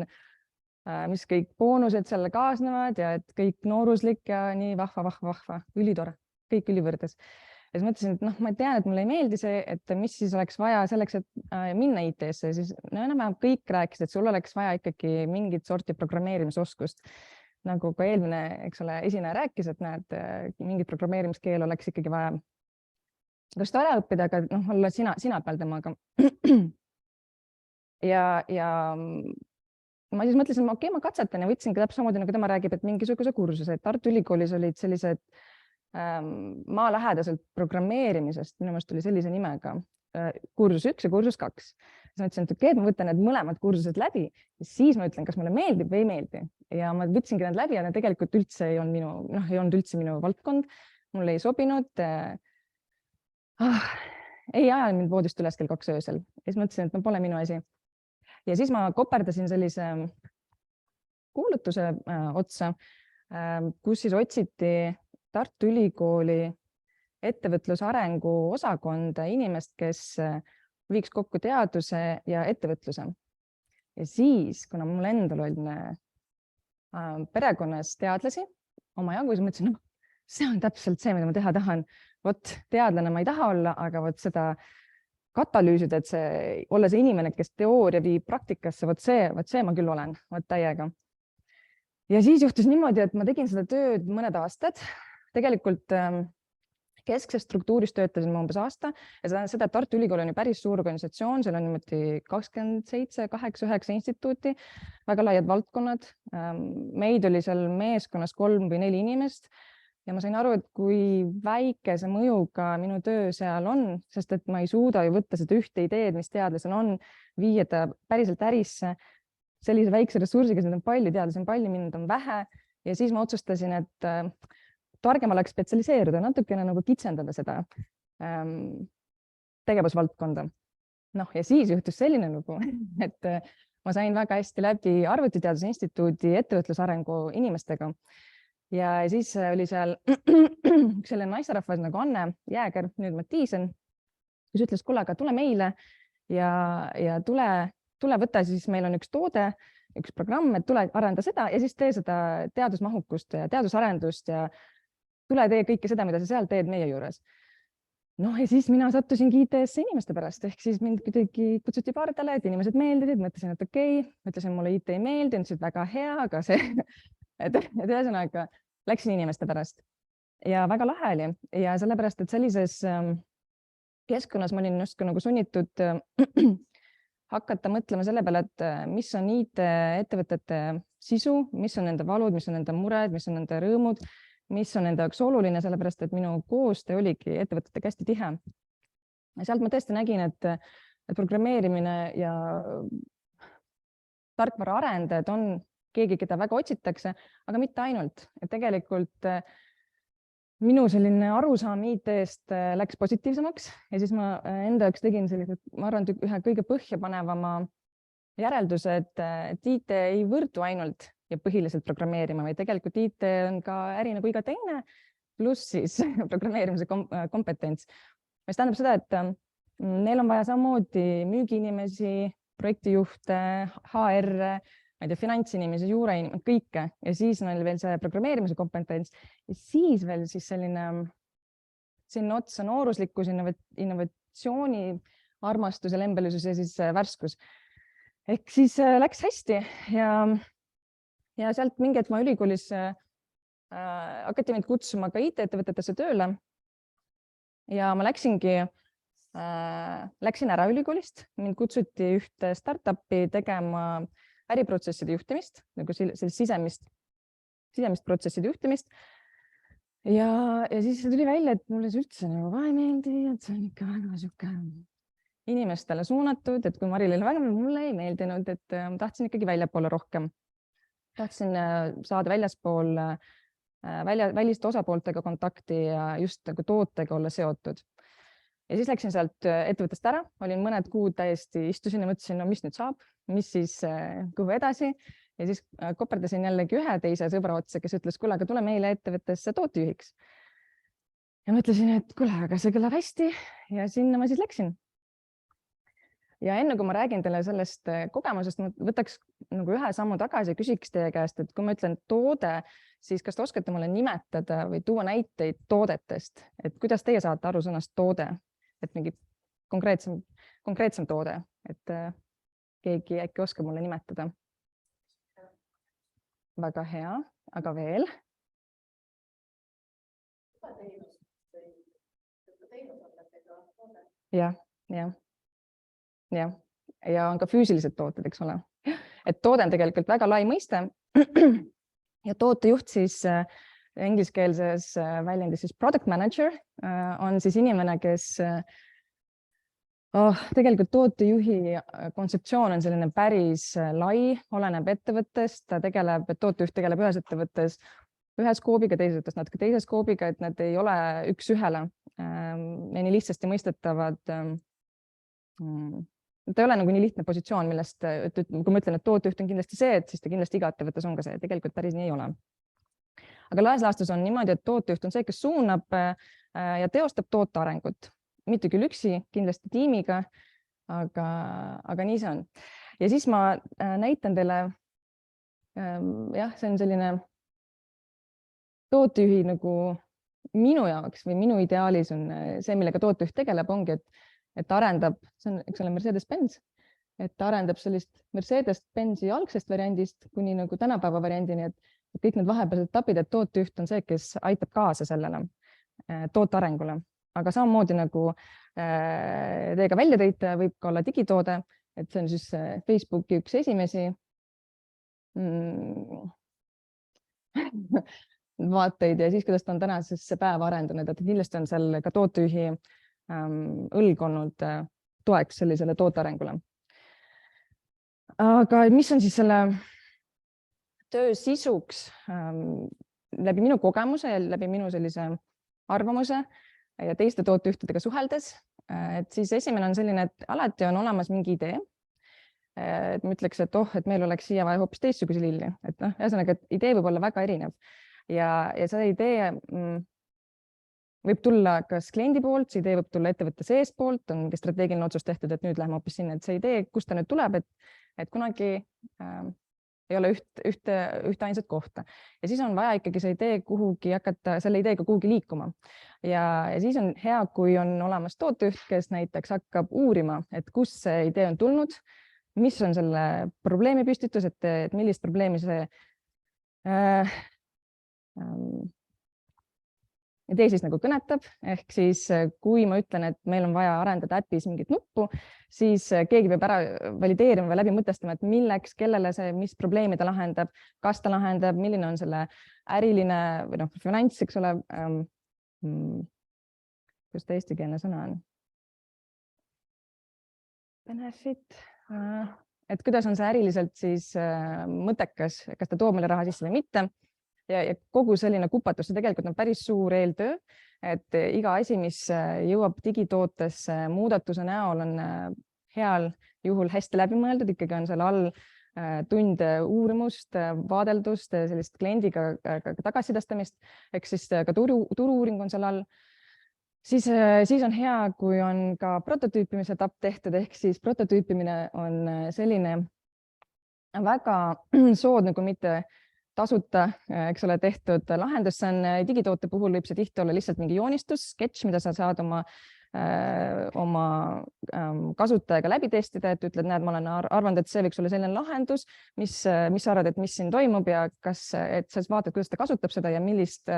mis kõik boonused selle kaasnevad ja et kõik nooruslik ja nii vahva, ülitore, kõik ülivõrdes. Ja siis mõtlesin, et ma tean, et mulle ei meeldi see, et mis siis oleks vaja selleks, et minna IT-sse, siis enam-vähem kõik rääkisid, et sul oleks vaja ikkagi mingit sorti programmeerimisoskust. Nagu ka eelmine, esineja rääkis, et näed, mingit programmeerimiskeel oleks ikkagi vaja just ära õppida, aga olla sina peal temaga. Ja ma siis mõtlesin, et ma katsetan ja võtsingi täpselt samamoodi, nagu tema räägib, et mingisuguse kursuse. Tartu Ülikoolis olid sellised maalähedaselt programmeerimisest, minu meelest oli sellise nimega kursus 1 ja kursus 2. Siis ma ütlesin, et ma võtan need mõlemad kursused läbi ja siis ma ütlen, kas mulle meeldib või ei meeldi. Ja ma võtsingi need läbi ja need tegelikult üldse ei olnud üldse minu valdkond. Mulle ei sobinud. Ei ajal mind voodist üles kell 2 öösel. Ja siis mõtlesin, et pole minu asi. Ja siis ma koperdasin sellise kuulutuse otsa, kus siis otsiti Tartu Ülikooli ettevõtlusarengu osakonda inimest, kes viiks kokku teaduse ja ettevõtluse. Ja siis, kuna mul endal oli perekonnas teadlasi oma jagu, siis mõtlesin, see on täpselt see, mida ma teha tahan. Vot teadlane ma ei taha olla, aga vot seda katalüüsida, et olla see inimene, kes teooria viib praktikasse, vot see ma küll olen, vot täiega. Ja siis juhtus niimoodi, et ma tegin seda tööd mõned aastad. Tegelikult keskses struktuuris töötasin ma umbes aasta ja see tähendab seda, et Tartu Ülikool on ju päris suur organisatsioon, seal on niimoodi 27, 8, 9 instituuti, väga laiad valdkonnad. Meid oli seal meeskonnas 3 või 4 inimest ja ma sain aru, et kui väikese mõjuga minu töö seal on, sest et ma ei suuda ju võtta seda ühte ideed, mis teadlasel on, viia ta päriselt ärisse sellise väikse ressursiga, sest on palju teadlasi, on palju, mind on vähe ja siis ma otsustasin, et targem oleks spetsialiseeruda, natukene nagu kitsendada seda tegevusvaldkonda. Ja siis juhtus selline lugu, et ma sain väga hästi läbi Arvutiteaduse Instituudi ettevõtlusarengu inimestega. Ja siis oli seal üks selline naisterahvas nagu Anne Jääger, nüüd Mattiisen, kes ütles, kuule, aga tule meile ja tule võtta, siis meil on üks toode, üks programm, et tule arenda seda ja siis tee seda teadusmahukust ja teadusarendust ja tule tee kõike seda, mida sa seal teed meie juures. Noh, ja siis mina sattusingi IT-sse inimeste pärast, ehk siis mind kuidagi kutsuti pardale, et inimesed meeldisid, mõtlesin, et okei, ütlesin, mulle IT ei meeldi, ütlesid väga hea, aga see, et ühesõnaga läksin inimeste pärast ja väga lahe oli ja sellepärast, et sellises keskkonnas ma olin justkui nagu sunnitud hakata mõtlema selle peale, et mis on IT-ettevõtete sisu, mis on nende valud, mis on nende mured, mis on nende rõõmud, mis on enda jaoks oluline, sellepärast et minu koostöö oligi ettevõtetega hästi tihe. Ja sealt ma tõesti nägin, et programmeerimine ja tarkvara arendajad on keegi, keda väga otsitakse, aga mitte ainult. Et tegelikult minu selline arusaam IT-st läks positiivsemaks ja siis ma enda jaoks tegin sellised, ma arvan, ühe kõige põhjapanevama järelduse, et IT ei võrdu ainult ja põhiliselt programmeerima, vaid tegelikult IT on ka äri nagu iga teine, pluss siis programmeerimise kompetents. Mis tähendab seda, et neil on vaja samamoodi müügiinimesi, projektijuhte, HR, ma ei tea, finantsinimesi, juureinimesi, kõike. Ja siis on veel see programmeerimise kompetents ja siis veel siis selline sinna otsa nooruslikkus, innovatsiooni, armastus ja lembelisus ja siis värskus. Ehk siis läks hästi ja sealt mingi hetk ma ülikoolis hakati mind kutsuma ka IT-ettevõtetesse tööle ja ma läksin ära ülikoolist, mind kutsuti ühte startupi tegema äriprotsesside juhtimist, nagu sisemist protsesside juhtimist ja siis tuli välja, et mulle see üldse nagu ei meeldi, et see on ikka väga siuke inimestele suunatud, et kui Marilile väga mulle ei meeldinud, et tahtsin ikkagi väljapoole rohkem. Tahtsin saada väljaspool väliste osapooltega kontakti ja just nagu tootega olla seotud. Ja siis läksin sealt ettevõttest ära, olin mõned kuud täiesti istusin ja mõtlesin, no mis nüüd saab, mis siis kuhu edasi. Ja siis koperdasin jällegi ühe teise sõbra otsa, kes ütles, kuule, aga tule meile ettevõttesse tootejuhiks. Ja mõtlesin, et kuule, aga see kõlab hästi ja sinna ma siis läksin. Ja enne kui ma räägin teile sellest kogemusest, ma võtaks nagu ühe sammu tagasi ja küsiks teie käest, et kui ma ütlen toode, siis kas te oskate mulle nimetada või tuua näiteid toodetest, et kuidas teie saate aru sõnast toode, et mingi konkreetsem toode, et keegi äkki oskab mulle nimetada? Väga hea, aga veel? Ja on ka füüsilised tooted, eks ole. Et toode on tegelikult väga lai mõiste ja tootejuht siis ingliskeelses väljendis siis product manager on siis inimene, kes tegelikult tootejuhi kontseptsioon on selline päris lai, oleneb ettevõttest, tootejuht tegeleb ühes ettevõttes ühe skoobiga, teises ettevõttes natuke teise skoobiga, et need ei ole üks ühele ja nii lihtsasti mõistetavad. Ta ei ole nagu nii lihtne positsioon, millest, kui ma ütlen, et tootejuht on kindlasti see, et siis ta kindlasti iga ettevõttes on ka see, tegelikult päris nii ei ole. Aga laias laastus on niimoodi, et tootejuht on see, kes suunab ja teostab toote arengut. Mitte küll üksi, kindlasti tiimiga, aga nii see on. Ja siis ma näitan teile, see on selline tootejuhi nagu minu jaoks või minu ideaalis on see, millega tootejuht tegeleb, ongi, et arendab, see on, eks ole, Mercedes-Benz, et ta arendab sellist Mercedes-Benzi algsest variandist kuni nagu tänapäeva variandini, et kõik need vahepealsed etapid, et tootejuht on see, kes aitab kaasa sellele toote arengule. Aga samamoodi nagu teiega välja tõite, võib ka olla digitoode, et see on siis Facebooki üks esimesi vaateid ja siis, kuidas ta on tänasesse päeva arendanud, et kindlasti on seal ka tootejuhi õlg olnud toeks sellisele tootearengule. Aga mis on siis selle töö sisuks läbi minu kogemuse ja läbi minu sellise arvamuse ja teiste tootejuhtidega suheldes, et siis esimene on selline, et alati on olemas mingi idee. Et ma ütleks, et meil oleks siia vaja hoopis teistsuguse lilli, et ühesõnaga, et idee võib olla väga erinev ja see idee võib tulla kas kliendi poolt, see idee võib tulla ettevõtte sees poolt, on mingi strateegiline otsus tehtud, et nüüd läheme hoopis sinna, et see idee, kust ta nüüd tuleb, et kunagi ei ole ühte ainsat kohta ja siis on vaja ikkagi see idee kuhugi hakata, selle ideega kuhugi liikuma. Ja siis on hea, kui on olemas tootejuht, kes näiteks hakkab uurima, et kust see idee on tulnud, mis on selle probleemi püstitus, et millist probleemi see idee siis nagu kõnetab, ehk siis kui ma ütlen, et meil on vaja arendada äpis mingit nuppu, siis keegi peab ära valideerima või läbi mõtestama, et milleks, kellele see, mis probleemi ta lahendab, kas ta lahendab, milline on selle äriline või finants, eks ole. Kus ta eestikeelne sõna on? Benefit. Et kuidas on see äriliselt siis mõttekas, kas ta toob meile raha sisse või mitte. Ja kogu selline kupatus, see tegelikult on päris suur eeltöö, et iga asi, mis jõuab digitootesse muudatuse näol, on heal juhul hästi läbimõeldud, ikkagi on seal all tunde uurimust, vaadeldust, sellist kliendiga tagasisidestamist, ehk siis ka turu-uuring on seal all. Siis on hea, kui on ka prototüüpimise etapp tehtud, ehk siis prototüüpimine on selline väga soodne, kui mitte tasuta, eks ole, tehtud lahendus. See on digitoote puhul võib see tihti olla lihtsalt mingi joonistus, sketš, mida sa saad oma kasutajaga läbi testida, et ütled, näed, ma olen arvanud, et see võiks olla selline lahendus, mis sa arvad, et mis siin toimub ja et sa vaatad, kuidas ta kasutab seda ja millist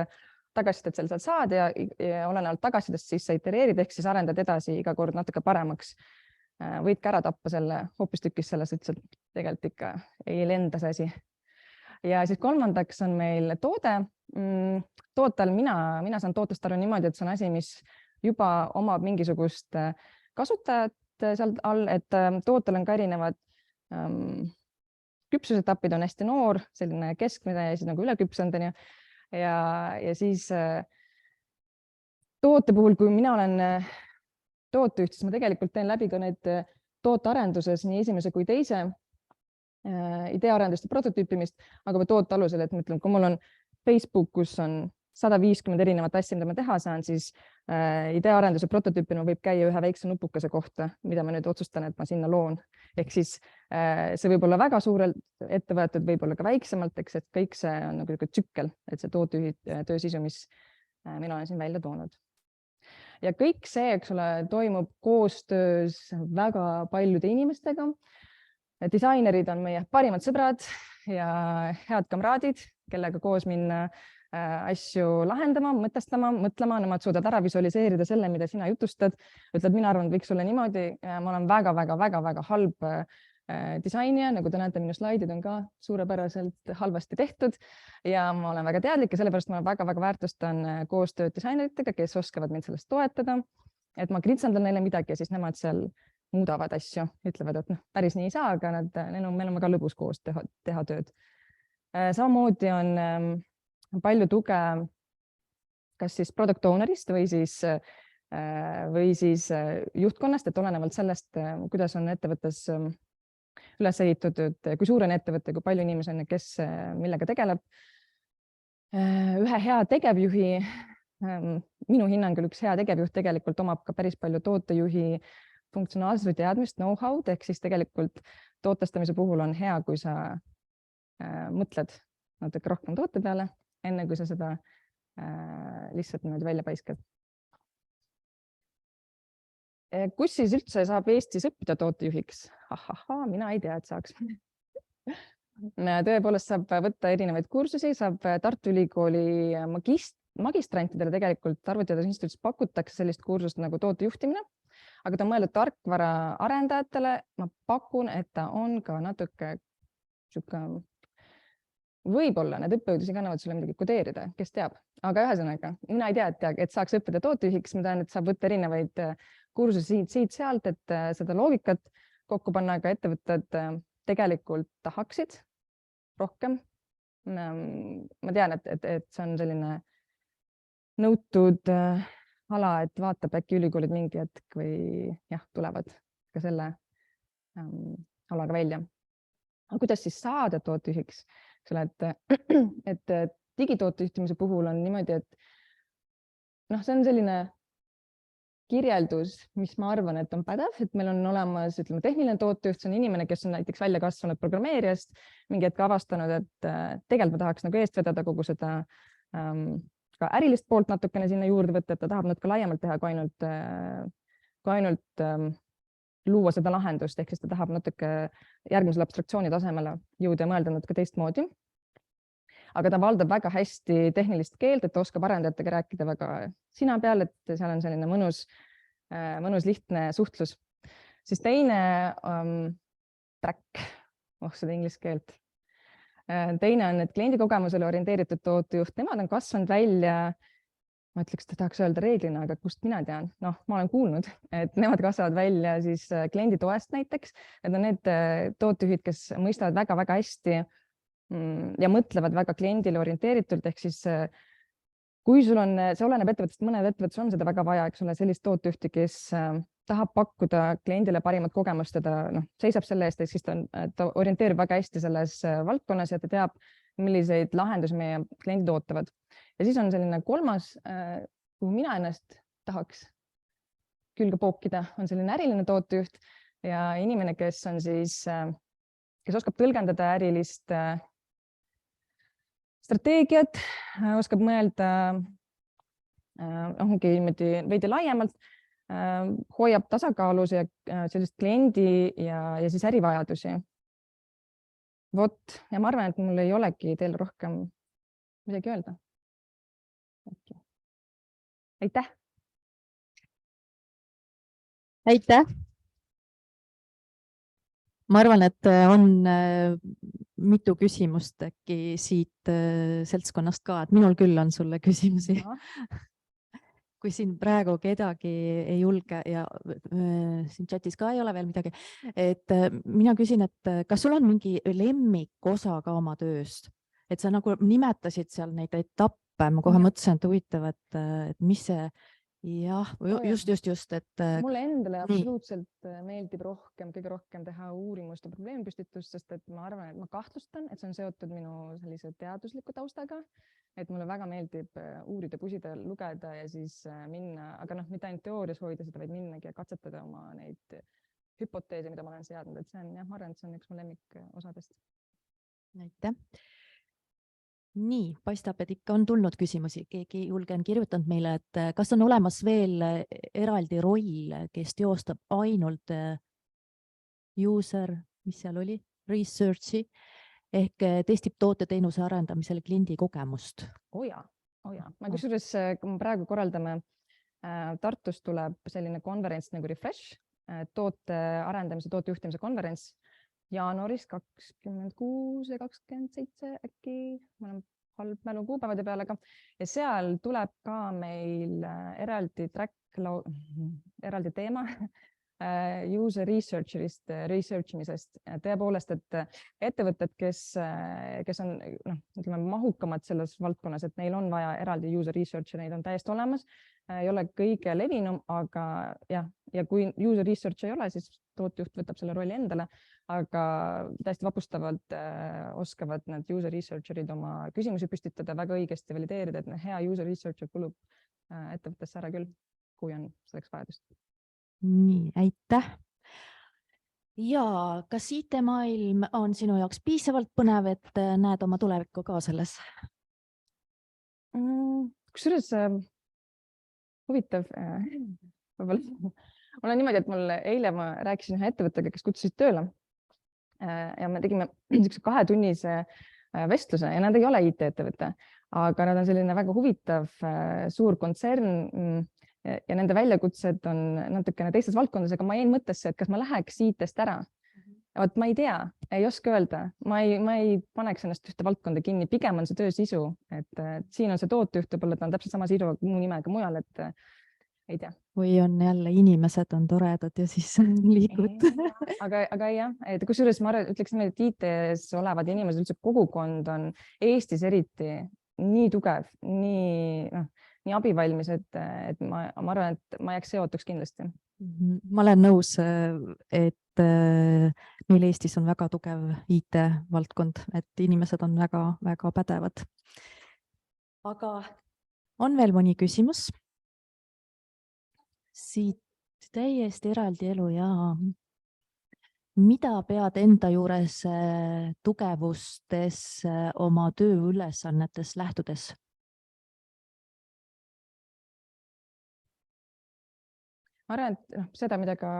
tagasisidet seal saad ja olenevalt tagasisidest siis sa itereerid, ehk siis arendad edasi iga kord natuke paremaks. Võid ka ära tappa selle hoopistükkis selles, et tegelikult ikka ei lenda see asi. Ja siis kolmandaks on meil toode. Tootel mina saan tootest aru niimoodi, et see on asi, mis juba omab mingisugust kasutajat seal all, et tootel on ka erinevad küpsusetapid, on hästi noor, selline keskmine ja siis nagu üleküpsend. Ja siis toote puhul, kui mina olen tootejuht, siis ma tegelikult teen läbi ka need tootearenduses nii esimese kui teise ideearendust ja prototüüpimist, aga toote alusel, et ma ütlen, kui mul on Facebook, kus on 150 erinevat asja, mida ma teha saan, siis ideearenduse prototüüpina võib käia ühe väikse nupukese kohta, mida ma nüüd otsustan, et ma sinna loon. Ehk siis see võib olla väga suurelt ette võetud, võib olla ka väiksemalt, eks, et kõik see on nagu tsükkel, et see töö sisu, mis mina olen siin välja toonud. Ja kõik see, eks ole, toimub koostöös väga paljude inimestega. Disainerid on meie parimad sõbrad ja head kamraadid, kellega koos minna asju lahendama, mõtestama, mõtlema, nemad suudavad ära visualiseerida selle, mida sina jutustad. Ütled, mina arvan, et võiks olla niimoodi. Ma olen väga halb disainija, nagu te näete, minu slaidid on ka suurepäraselt halvasti tehtud ja ma olen väga teadlik ja sellepärast ma väga väärtustan koostööd disaineritega, kes oskavad mind sellest toetada, et ma kritsendan neile midagi ja siis nemad seal muudavad asju, ütlevad, et päris nii ei saa, aga meil on väga lõbus koos teha tööd. Samamoodi on palju tuge kas siis product owner'ist või siis juhtkonnast, et olenevalt sellest, kuidas on ettevõttes üles ehitatud, kui suur on ettevõte, kui palju inimesi on, kes millega tegeleb. Ühe hea tegevjuhi, minu hinnangul üks hea tegevjuht tegelikult omab ka päris palju tootejuhi funktsionaalsuse teadmist, know-how'd, ehk siis tegelikult tootestamise puhul on hea, kui sa mõtled natuke rohkem toote peale, enne kui sa seda lihtsalt niimoodi välja paiskad. Kus siis üldse saab Eestis õppida tootejuhiks? Mina ei tea, et saaks. Tõepoolest saab võtta erinevaid kursusi, saab Tartu Ülikooli magistrantidele tegelikult Arvutiteaduse Instituudis pakutakse sellist kursust nagu tootejuhtimine, aga ta on mõeldud tarkvara arendajatele. Ma pakun, et ta on ka natuke võib-olla need õppejõudus kannavad sulle midagi kodeerida, kes teab, aga ühesõnaga, mina ei tea, et saaks õppida tootejuhiks, ma tean, et saab võtta erinevaid kursusi siit-sealt, et seda loogikat kokku panna, aga ettevõtted tegelikult tahaksid rohkem. Ma tean, et see on selline nõutud ala, et vaatab äkki ülikoolid mingi hetk või tulevad ka selle alaga välja. Aga kuidas siis saada tootejuhiks? Et digitootejuhtimise puhul on niimoodi, et see on selline kirjeldus, mis ma arvan, et on pädev, et meil on olemas, ütleme, tehniline tootejuht, see on inimene, kes on näiteks välja kasvanud programmeerijast, mingi hetk avastanud, et tegelikult ma tahaks nagu eest vedada kogu seda ka ärilist poolt natukene sinna juurde võtta, et ta tahab natuke laiemalt teha kui ainult luua seda lahendust, ehk siis ta tahab natuke järgmisele abstraktsiooni tasemele jõuda ja mõelda natuke teistmoodi. Aga ta valdab väga hästi tehnilist keelt, et ta oskab arendajatega rääkida väga sina peal, et seal on selline mõnus lihtne suhtlus. Siis teine track, seda inglise keelt. Teine on, et kliendikogemusele orienteeritud tootejuht, nemad on kasvanud välja, ma ütleks, ta tahaks öelda reeglina, aga kust mina tean? Noh, ma olen kuulnud, et nemad kasvavad välja siis kliendi toest näiteks, et on need tootejuhid, kes mõistavad väga-väga hästi ja mõtlevad väga kliendile orienteeritult, ehk siis kui sul on, see oleneb ettevõttest, mõned ettevõttes on seda väga vaja, eks ole, sellist tootejuhti, kes tahab pakkuda kliendile parimat kogemust, ta seisab selle eest, et siis ta orienteerib väga hästi selles valdkonnas ja ta teab, milliseid lahendusi meie kliendid ootavad. Ja siis on selline kolmas, kuhu mina ennast tahaks külge pookida, on selline äriline tootejuht ja inimene, kes on siis, kes oskab tõlgendada ärilist strateegiat, oskab mõelda veidi laiemalt, hoiab tasakaalus ja sellist kliendi ja siis ärivajadusi. Vot, ja ma arvan, et mul ei olegi teil rohkem midagi öelda. Aitäh! Aitäh! Ma arvan, et on mitu küsimust äkki siit seltskonnast ka, et minul küll on sulle küsimusi. Kui siin praegu kedagi ei julge ja siin chatis ka ei ole veel midagi, et mina küsin, et kas sul on mingi lemmikosa ka oma tööst? Et sa nagu nimetasid seal neid etappe, ma kohe mõtlesin, et huvitav, et mis see jah, just, et mulle endale absoluutselt meeldib kõige rohkem teha uurimust ja probleempüstitust, sest et ma arvan, et ma kahtlustan, et see on seotud minu sellise teadusliku taustaga, et mulle väga meeldib uurida, pusida, lugeda ja siis minna, aga mitte ainult teoorias hoida seda, vaid minnagi ja katsetada oma neid hüpoteese, mida ma olen seadnud, et see on, ma arvan, et see on üks mu lemmikosadest. Aitäh! Nii, paistab, et ikka on tulnud küsimusi. Keegi julgen kirjutanud meile, et kas on olemas veel eraldi roll, kes teostab ainult user, mis seal oli, research'i ehk testib toote-teenuse arendamisel kliendi kogemust? Oja. Ma kusjuures, kui me praegu korraldame, Tartus tuleb selline konverents nagu Refresh, toote arendamise, toote juhtimise konverents, jaanuaris 26 ja 27 äkki, ma olen halb mälu kuupäevade peale ka, ja seal tuleb ka meil eraldi teema user researchimisest. Tõepoolest, et ettevõtted, kes on mahukamad selles valdkonnas, et neil on vaja eraldi user researchi, neid on täiesti olemas, ei ole kõige levinum, aga ja kui user research ei ole, siis tootejuht võtab selle rolli endale, aga täiesti vapustavalt oskavad need user researcherid oma küsimusi püstitada, väga õigesti valideerida, et hea user researcher kulub ettevõttesse ära küll, kui on selleks vajadust. Nii, aitäh! Ja kas IT-maailm on sinu jaoks piisavalt põnev, et näed oma tulevikku ka selles? Kusjuures huvitav, mul on niimoodi, et eile ma rääkisin ühe ettevõttega, kes kutsusid tööle ja me tegime 2-tunnise vestluse ja nad ei ole IT-ettevõte, aga nad on selline väga huvitav suur kontsern ja nende väljakutsed on natukene teistes valdkondades, aga ma jäin mõttesse, et kas ma läheks IT-st ära. Vot ma ei tea, ei oska öelda, ma ei paneks ennast ühte valdkonda kinni, pigem on see töö sisu, et siin on see tootejuht, võib-olla ta on täpselt sama sisu muu nimega mujal, et ei tea. Või on jälle inimesed on toredad ja siis liigud. Aga jah, et kusjuures ma ütleks niimoodi, et IT-s olevad inimesed, üldse kogukond on Eestis eriti nii tugev, nii abivalmis, et ma arvan, et ma jääks seotuks kindlasti. Ma olen nõus, et meil Eestis on väga tugev IT-valdkond, et inimesed on väga pädevad. Aga on veel mõni küsimus? siit täiesti eraldi elu ja mida pead enda juures tugevustes oma tööülesannetes lähtudes? Ma arvan, et seda, mida ka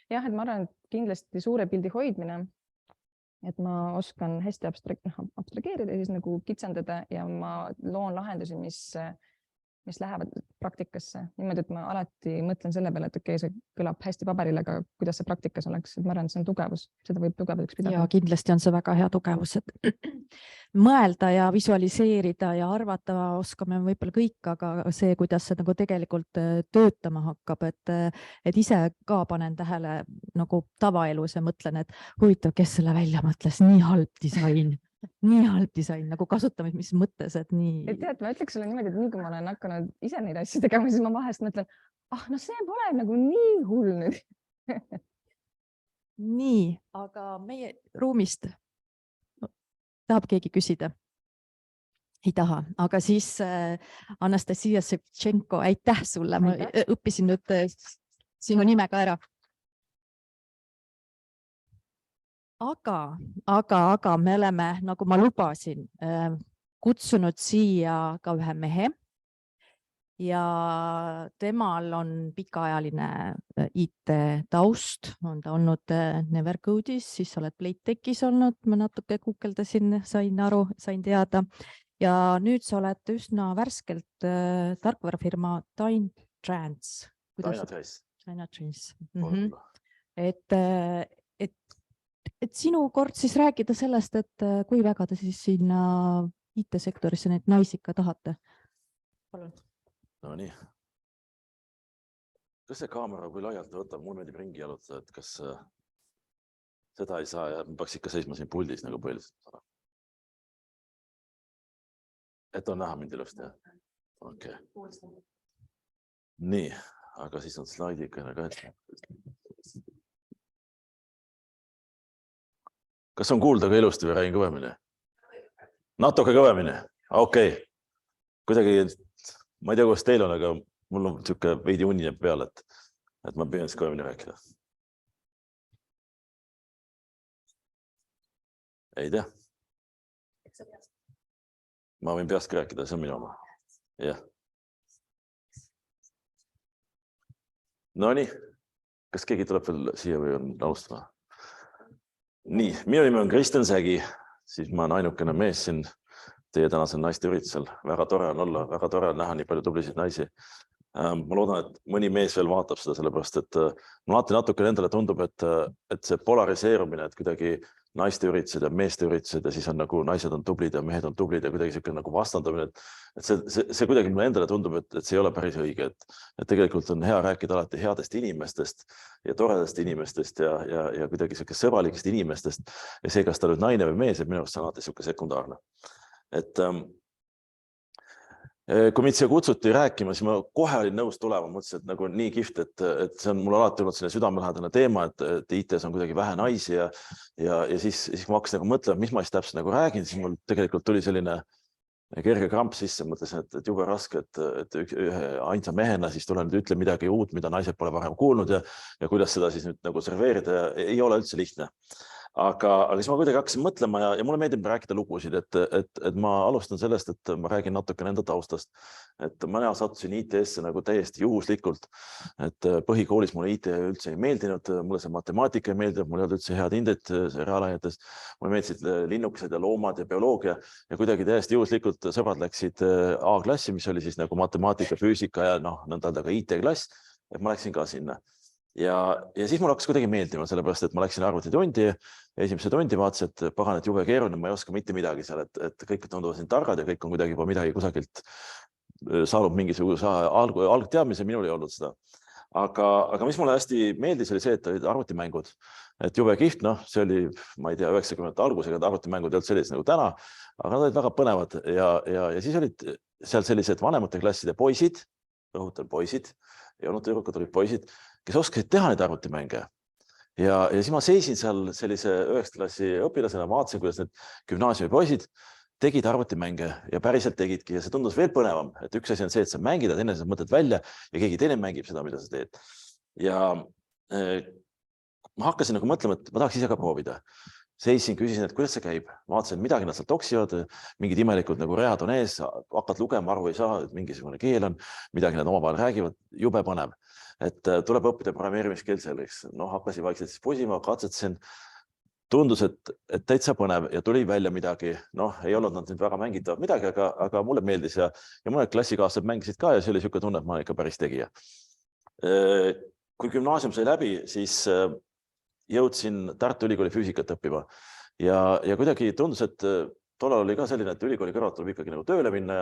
jah, et ma arvan, et kindlasti suure pildi hoidmine, et ma oskan hästi abstrageerida ja siis nagu kitsendada ja ma loon lahendusi, mis lähevad praktikasse. Niimoodi, et ma alati mõtlen selle peale, et okei, see kõlab hästi paberil, aga kuidas see praktikas oleks, et ma arvan, et see on tugevus, seda võib tugevuseks pidada. Ja kindlasti on see väga hea tugevus, et mõelda ja visualiseerida ja arvata oskame võib-olla kõik, aga see, kuidas see nagu tegelikult töötama hakkab, et ise ka panen tähele nagu tavaelus ja mõtlen, et huvitav, kes selle välja mõtles, nii halb disain nagu kasutame, mis mõttes, et nii. Et tead, ma ütleks sulle niimoodi, et nii kui ma olen hakanud ise neid asju tegema, siis ma vahest mõtlen, no see pole nagu nii hull nüüd. Nii, aga meie ruumist tahab keegi küsida? Ei taha, aga siis Anastasia Sevtšenko, aitäh sulle, ma õppisin nüüd sinu nime ka ära. Aga me oleme, nagu ma lubasin, kutsunud siia ka ühe mehe ja temal on pikaajaline IT-taust, on ta olnud Nevercode'is, siis oled Playtechis olnud, ma natuke guugeldasin, sain teada ja nüüd sa oled üsna värskelt tarkvarafirma Dynatrace. Et sinu kord siis rääkida sellest, et kui väga te siis sinna IT-sektorisse neid naisi ikka tahate? Palun. No nii. Kas see kaamera, kui laialt võtab, mul meeldib ringi jalutada, et kas seda ei saa ja ma peaks ikka seisma siin puldis nagu põhiliselt. Et on näha mind ilusti, jah? Okei. Nii, aga siis on slaidi ikka ka ette. Kas on kuulda ka ilusti või räägin kõvemini? Natuke kõvemini? Okei. Kuidagi, ma ei tea, kuidas teil on, aga mul on siuke veidi unine peal, et ma püüan siis kõvemini rääkida. Ei tea. Ma võin peast rääkida, see on minu oma. Jah. No nii, kas keegi tuleb veel siia või on alustama? Nii, minu nimi on Kristjan Sägi, siis ma olen ainukene mees siin teie tänasel naiste üritusel. Väga tore on olla, väga tore on näha nii palju tublisid naisi. Ma loodan, et mõni mees veel vaatab seda, sellepärast, et mul alati natuke endale tundub, et see polariseerumine, et kuidagi naiste üritused ja meeste üritused ja siis on nagu naised on tublid ja mehed on tublid ja kuidagi siuke nagu vastandamine, et see kuidagi mulle endale tundub, et see ei ole päris õige, et tegelikult on hea rääkida alati headest inimestest ja toredast inimestest ja kuidagi siuke sõbralikest inimestest ja see, kas ta nüüd naine või mees, et minu arust see on alati siuke sekundaarne. Et kui mind siia kutsuti rääkima, siis ma kohe olin nõus tulema, mõtlesin, et nagu nii kihvt, et see on mul alati olnud selline südamelähedane teema, et IT-s on kuidagi vähe naisi ja siis ma hakkasin nagu mõtlema, mis ma siis täpselt nagu räägin, siis mul tegelikult tuli selline kerge kramp sisse, mõtlesin, et jube raske, et ainsa mehena siis tulen nüüd ütle midagi uut, mida naised pole varem kuulnud ja kuidas seda siis nüüd nagu serveerida ja ei ole üldse lihtne. Aga siis ma kuidagi hakkasin mõtlema ja mulle meeldib rääkida lugusid, et ma alustan sellest, et ma räägin natuke enda taustast. Et ma sattusin IT-sse nagu täiesti juhuslikult, et põhikoolis mulle IT üldse ei meeldinud, mulle see matemaatika ei meeldinud, mul ei olnud üldse head hinded reaalainetes, mulle meeldisid linnukesed ja loomad ja bioloogia ja kuidagi täiesti juhuslikult sõbrad läksid A-klassi, mis oli siis nagu matemaatika, füüsika ja nõnda ka IT-klass, et ma läksin ka sinna. Ja siis mul hakkas kuidagi meeldima, sellepärast, et ma läksin arvutitundi, esimese tundi vaatasin, et pagan, et jube keeruline, ma ei oska mitte midagi seal, et kõik tunduvad siin targad ja kõik on kuidagi juba midagi kusagilt saanud mingisuguse algteadmise, minul ei olnud seda. Aga mis mulle hästi meeldis, oli see, et olid arvutimängud, et jube kihvt, see oli, ma ei tea, 90. algusega, arvutimängud ei olnud sellised nagu täna, aga nad olid väga põnevad ja siis olid seal sellised vanemate klasside poisid, rõhutan poisid, ei olnud tüdrukud, olid poisid, kes oskasid teha neid arvutimänge. Ja siis ma seisin seal sellise 9. klassi õpilasena, vaatasin, kuidas need gümnaasiumi poisid tegid arvutimänge ja päriselt tegidki ja see tundus veel põnevam, et üks asi on see, et sa mängid ja teine sa mõtled välja ja keegi teine mängib seda, mida sa teed. Ja ma hakkasin nagu mõtlema, et ma tahaks ise ka proovida. Seisin, küsisin, et kuidas see käib. Vaatasin, midagi nad seal toksivad, mingid imelikud nagu read on ees, hakkad lugema, aru ei saa, et mingisugune keel on, midagi nad omavahel räägivad, jube põnev. Et tuleb õppida programmeerimiskeel selleks. No hakkasin vaikselt siis pusima, katsetasin. Tundus, et täitsa põnev ja tuli välja midagi. Noh, ei olnud nad nüüd väga mängitavad midagi, aga mulle meeldis ja mõned klassikaaslased mängisid ka ja see oli selline tunne, et ma olen ikka päris tegija. Kui gümnaasium sai läbi, siis jõudsin Tartu Ülikooli füüsikat õppima ja kuidagi tundus, et tollal oli ka selline, et ülikooli kõrvalt tuleb ikkagi nagu tööle minna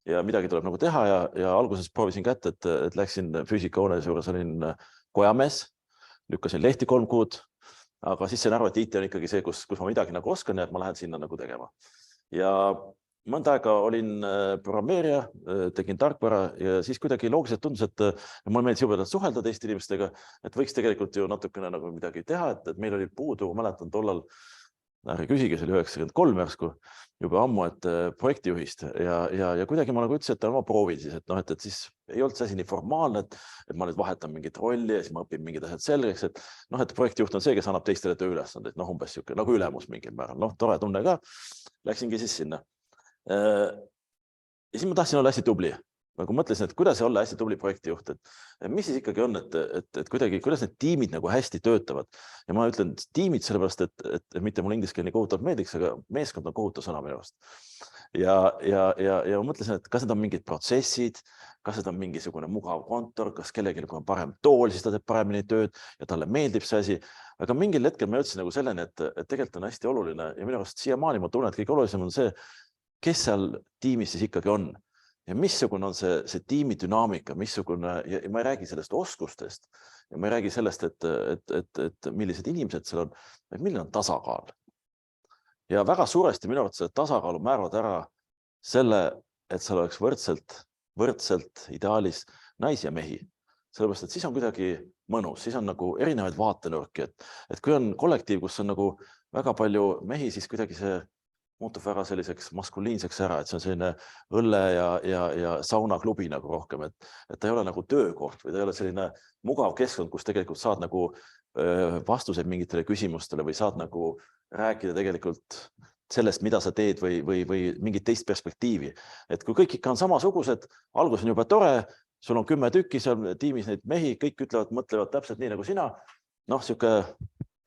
ja midagi tuleb nagu teha ja alguses proovisin kätte, et läksin füüsikahoone juures, olin kojamees, lükkasin lehti 3 kuud, aga siis sain aru, et IT on ikkagi see, kus ma midagi nagu oskan ja et ma lähen sinna nagu tegema. Ja mõnda aega olin programmeerija, tegin tarkvara ja siis kuidagi loogiliselt tundus, et mulle meeldis jubedalt suhelda teiste inimestega, et võiks tegelikult ju natukene nagu midagi teha, et meil oli puudu, mäletan tollal, ärge küsige, see oli 93 järsku, juba ammu, et projektijuhist ja kuidagi ma nagu ütlesin, et ma proovin siis, et siis ei olnud see asi nii formaalne, et ma nüüd vahetan mingit rolli ja siis ma õpin mingid asjad selgeks, et projektijuht on see, kes annab teistele tööülesandeid, umbes siuke, nagu ülemus mingil määral, tore tunne ka, läksingi siis sinna. Ja siis ma tahtsin olla hästi tubli. Nagu mõtlesin, et kuidas olla hästi tubli projektijuht, et mis siis ikkagi on, et kuidagi, kuidas need tiimid nagu hästi töötavad. Ja ma ütlen tiimid sellepärast, et mitte mul ingliskeelne kohutavalt meeldiks, aga meeskond on kohutav sõna minu arust. Ja ma mõtlesin, et kas need on mingid protsessid, kas need on mingisugune mugav kontor, kas kellelgi on parem tool, siis ta teeb paremini tööd ja talle meeldib see asi. Aga mingil hetkel ma jõudsin nagu selleni, et tegelikult on hästi oluline ja minu arust siiamaani ma tunnen, et kõige olulisem on see, kes seal tiimis siis ikkagi on ja missugune on see tiimi dünaamika, missugune, ja ma ei räägi sellest oskustest ja ma ei räägi sellest, et millised inimesed seal on, et milline on tasakaal. Ja väga suuresti minu arvates tasakaalu määravad ära selle, et seal oleks võrdselt ideaalis naisi ja mehi. Sellepärast, et siis on kuidagi mõnus, siis on nagu erinevaid vaatenurki, et kui on kollektiiv, kus on nagu väga palju mehi, siis kuidagi see muutub väga selliseks maskuliinseks ära, et see on selline õlle ja saunaklubi nagu rohkem, et ta ei ole nagu töökoht või ta ei ole selline mugav keskkond, kus tegelikult saad nagu vastuseid mingitele küsimustele või saad nagu rääkida tegelikult sellest, mida sa teed või mingit teist perspektiivi. Et kui kõik ikka on samasugused, algus on juba tore, sul on 10 tükki seal tiimis neid mehi, kõik ütlevad, mõtlevad täpselt nii nagu sina, siuke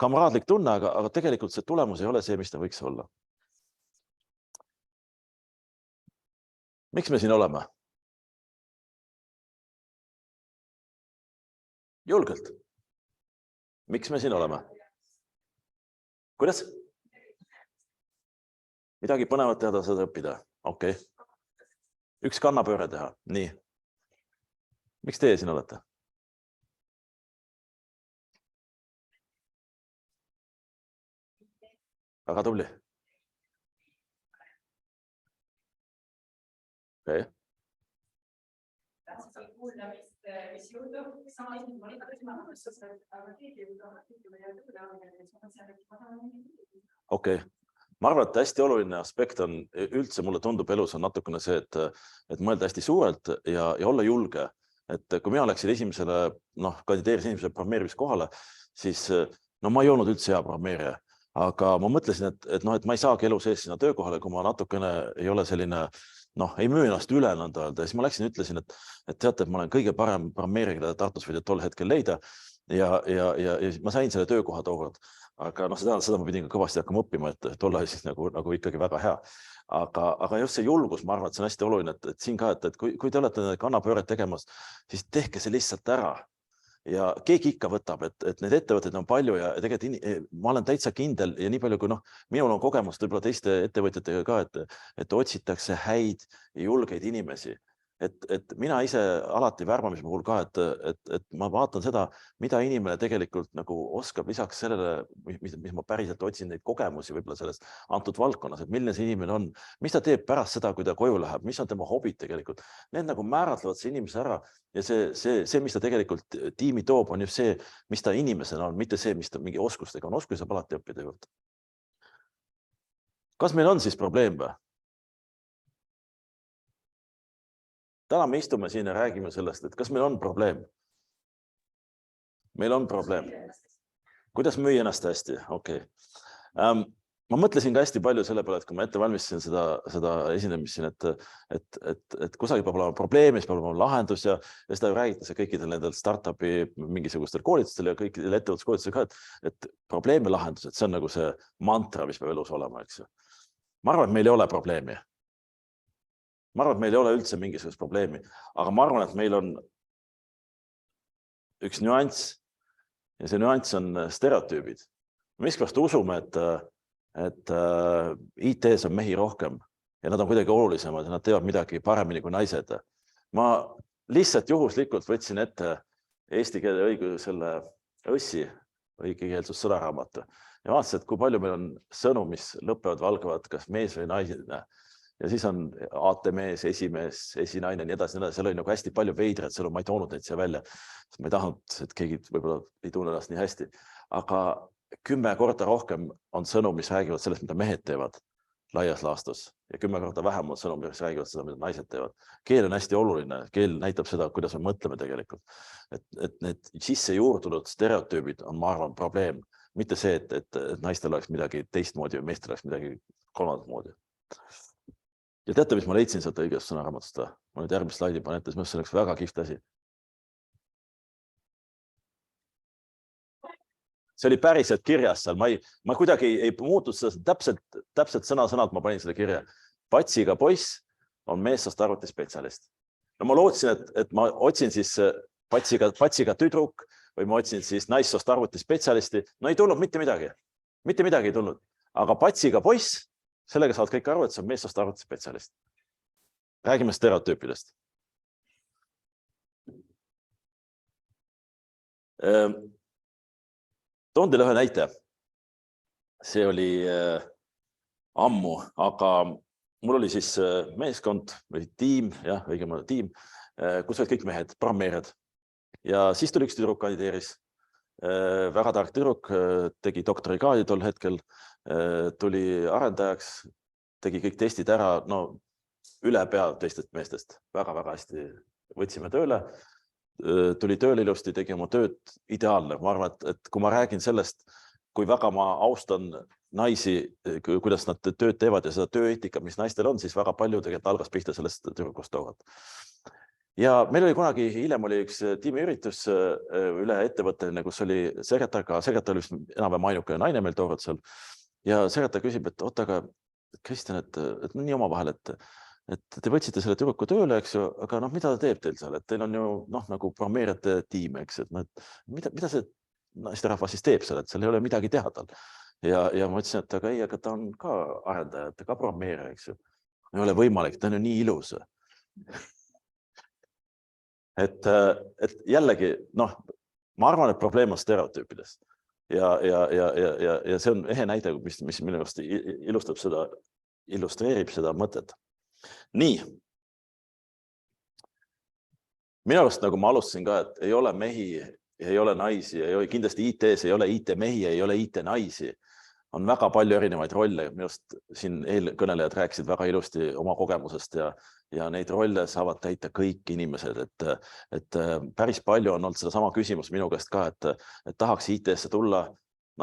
kamraadlik tunne, aga tegelikult see tulemus ei ole see, mis ta võiks olla. Miks me siin oleme? Julgelt. Miks me siin oleme? Kuidas? Midagi põnevat teha, saada õppida. Okei. Üks kannapööre teha. Nii. Miks teie siin olete? Väga tubli. Okei. Okei. Ma arvan, et hästi oluline aspekt on, üldse mulle tundub elus on natukene see, et mõelda hästi suurelt ja olla julge. Et kui mina läksin kandideerisin esimesele programmeerimiskohale, siis ma ei olnud üldse hea programmeerija, aga ma mõtlesin, et ma ei saagi elu sees sinna töökohale, kui ma natukene ei ole selline, ei müü ennast üle nõnda öelda. Siis ma läksin ja ütlesin, et teate, et ma olen kõige parem programmeerija, keda Tartus võid tol hetkel leida ja ma sain selle töökoha tookord. Aga seda ma pidin ka kõvasti hakkama õppima, et olla siis nagu ikkagi väga hea. Aga just see julgus, ma arvan, et see on hästi oluline, et siin ka, et kui te olete kannapööret tegemas, siis tehke see lihtsalt ära. Ja keegi ikka võtab, et need ettevõtted on palju ja tegelikult ma olen täitsa kindel ja nii palju, kui minul on kogemust võib-olla teiste ettevõtjatega ka, et otsitakse häid ja julgeid inimesi. Et mina ise alati värbamise puhul ka, et ma vaatan seda, mida inimene tegelikult nagu oskab lisaks sellele, mis ma päriselt otsin neid kogemusi võib-olla sellest antud valdkonnas, et milline see inimene on, mis ta teeb pärast seda, kui ta koju läheb, mis on tema hobid tegelikult. Need nagu määratlevad see inimese ära ja see, mis ta tegelikult tiimi toob, on just see, mis ta inimesena on, mitte see, mis ta mingi oskustega on. Oskusi saab alati õppida juurde. Kas meil on siis probleem või? täna me istume siin ja räägime sellest, et kas meil on probleem. Meil on probleem. Kuidas müüa ennast hästi? Okei. Ma mõtlesin ka hästi palju selle peale, et kui ma ette valmistasin seda esinemist siin, et kusagil peab olema probleem, siis peab olema lahendus ja seda räägitakse kõikidel nendel startupi mingisugustel koolitustel ja kõikidel ettevõtluskoolitustel ka, et probleemi lahendused, see on nagu see mantra, mis peab elus olema, eks ju. Ma arvan, et meil ei ole probleemi. Ma arvan, et meil ei ole üldse mingisugust probleemi, aga ma arvan, et meil on üks nüanss ja see nüanss on stereotüübid. Miskipärast usume, et IT-s on mehi rohkem ja nad on kuidagi olulisemad ja nad teevad midagi paremini kui naised. Ma lihtsalt juhuslikult võtsin ette eesti keele õigusele õssi, õigekeelsus sõnaraamatu ja vaatasin, et kui palju meil on sõnu, mis lõpevad või algavad kas mees või naine. Ja siis on AT-mees, esimees, esinaine, nii edasi. Seal oli nagu hästi palju veidraid sõnu, ma ei toonud neid siia välja. Ma ei tahtnud, et keegi võib-olla ei tunne ennast nii hästi, aga 10 korda rohkem on sõnu, mis räägivad sellest, mida mehed teevad laias laastus ja 10 korda vähem on sõnu, mis räägivad seda, mida naised teevad. Keel on hästi oluline. Keel näitab seda, kuidas me mõtleme tegelikult. Et need sisse juurdunud stereotüübid on, ma arvan, probleem. Mitte see, et naistel oleks midagi teistmoodi või meestel oleks midagi kolmandat moodi. Ja teate, mis ma leidsin sealt õigest sõnaraamatust? Ma nüüd järgmist slaidi panen ette, see oleks väga kihvt asi. See oli päriselt kirjas seal. Ma kuidagi ei muutud seda täpselt sõna-sõnalt, ma panin selle kirja. Patsiga poiss on meessoost arvutispetsialist. No ma lootsin, et ma otsin siis patsiga tüdruk või ma otsin siis naissoost arvutispetsialisti. No ei tulnud mitte midagi. Mitte midagi ei tulnud. Aga patsiga poiss, sellega saad kõik aru, et see on meessoost arvutispetsialist. Räägime stereotüüpidest. Toon teile ühe näite. See oli ammu, aga mul oli siis meeskond või tiim, õigemalt tiim, kus olid kõik mehed, programmeerijad. Ja siis tuli üks tüdruk kandideeris. Väga tark tüdruk, tegi doktorikraadi tol hetkel, tuli arendajaks, tegi kõik testid ära, no üle pea teistest meestest. Väga-väga hästi võtsime tööle. Tuli tööle ilusti, tegi oma tööd ideaalne. Ma arvan, et kui ma räägin sellest, kui väga ma austan naisi, kuidas nad tööd teevad ja seda tööeetika, mis naistel on, siis väga palju tegelikult algas pihta sellest tüdrukust tookord. Ja meil oli kunagi, hiljem oli üks tiimiüritus üle ettevõtteline, kus oli sekretär oli enam-vähem ainuke naine meil tookord seal. Ja sekretär küsib, et oota, aga Kristjan, et nii omavahel, et te võtsite selle tüdruku tööle, eks ju, aga mida ta teeb teil seal, et teil on ju nagu programmeerijate tiim, eks, et mida see naisterahvas siis teeb seal, et seal ei ole midagi teha tal. Ja ma ütlesin, et aga ei, aga ta on ka arendaja, ka programmeerija, eks ju. Ei ole võimalik, ta on ju nii ilus. Et jällegi, ma arvan, et probleem on stereotüüpides. Ja see on ehe näide, mis minu arust illustreerib seda mõtet. Nii. Minu arust, nagu ma alustasin ka, et ei ole mehi, ei ole naisi, kindlasti IT-s ei ole IT-mehi, ei ole IT-naisi. On väga palju erinevaid rolle. Minu arust siin eelkõnelejad rääkisid väga ilusti oma kogemusest ja neid rolle saavad täita kõik inimesed. Et päris palju on olnud seda sama küsimus minu käest ka, et tahaks IT-sse tulla.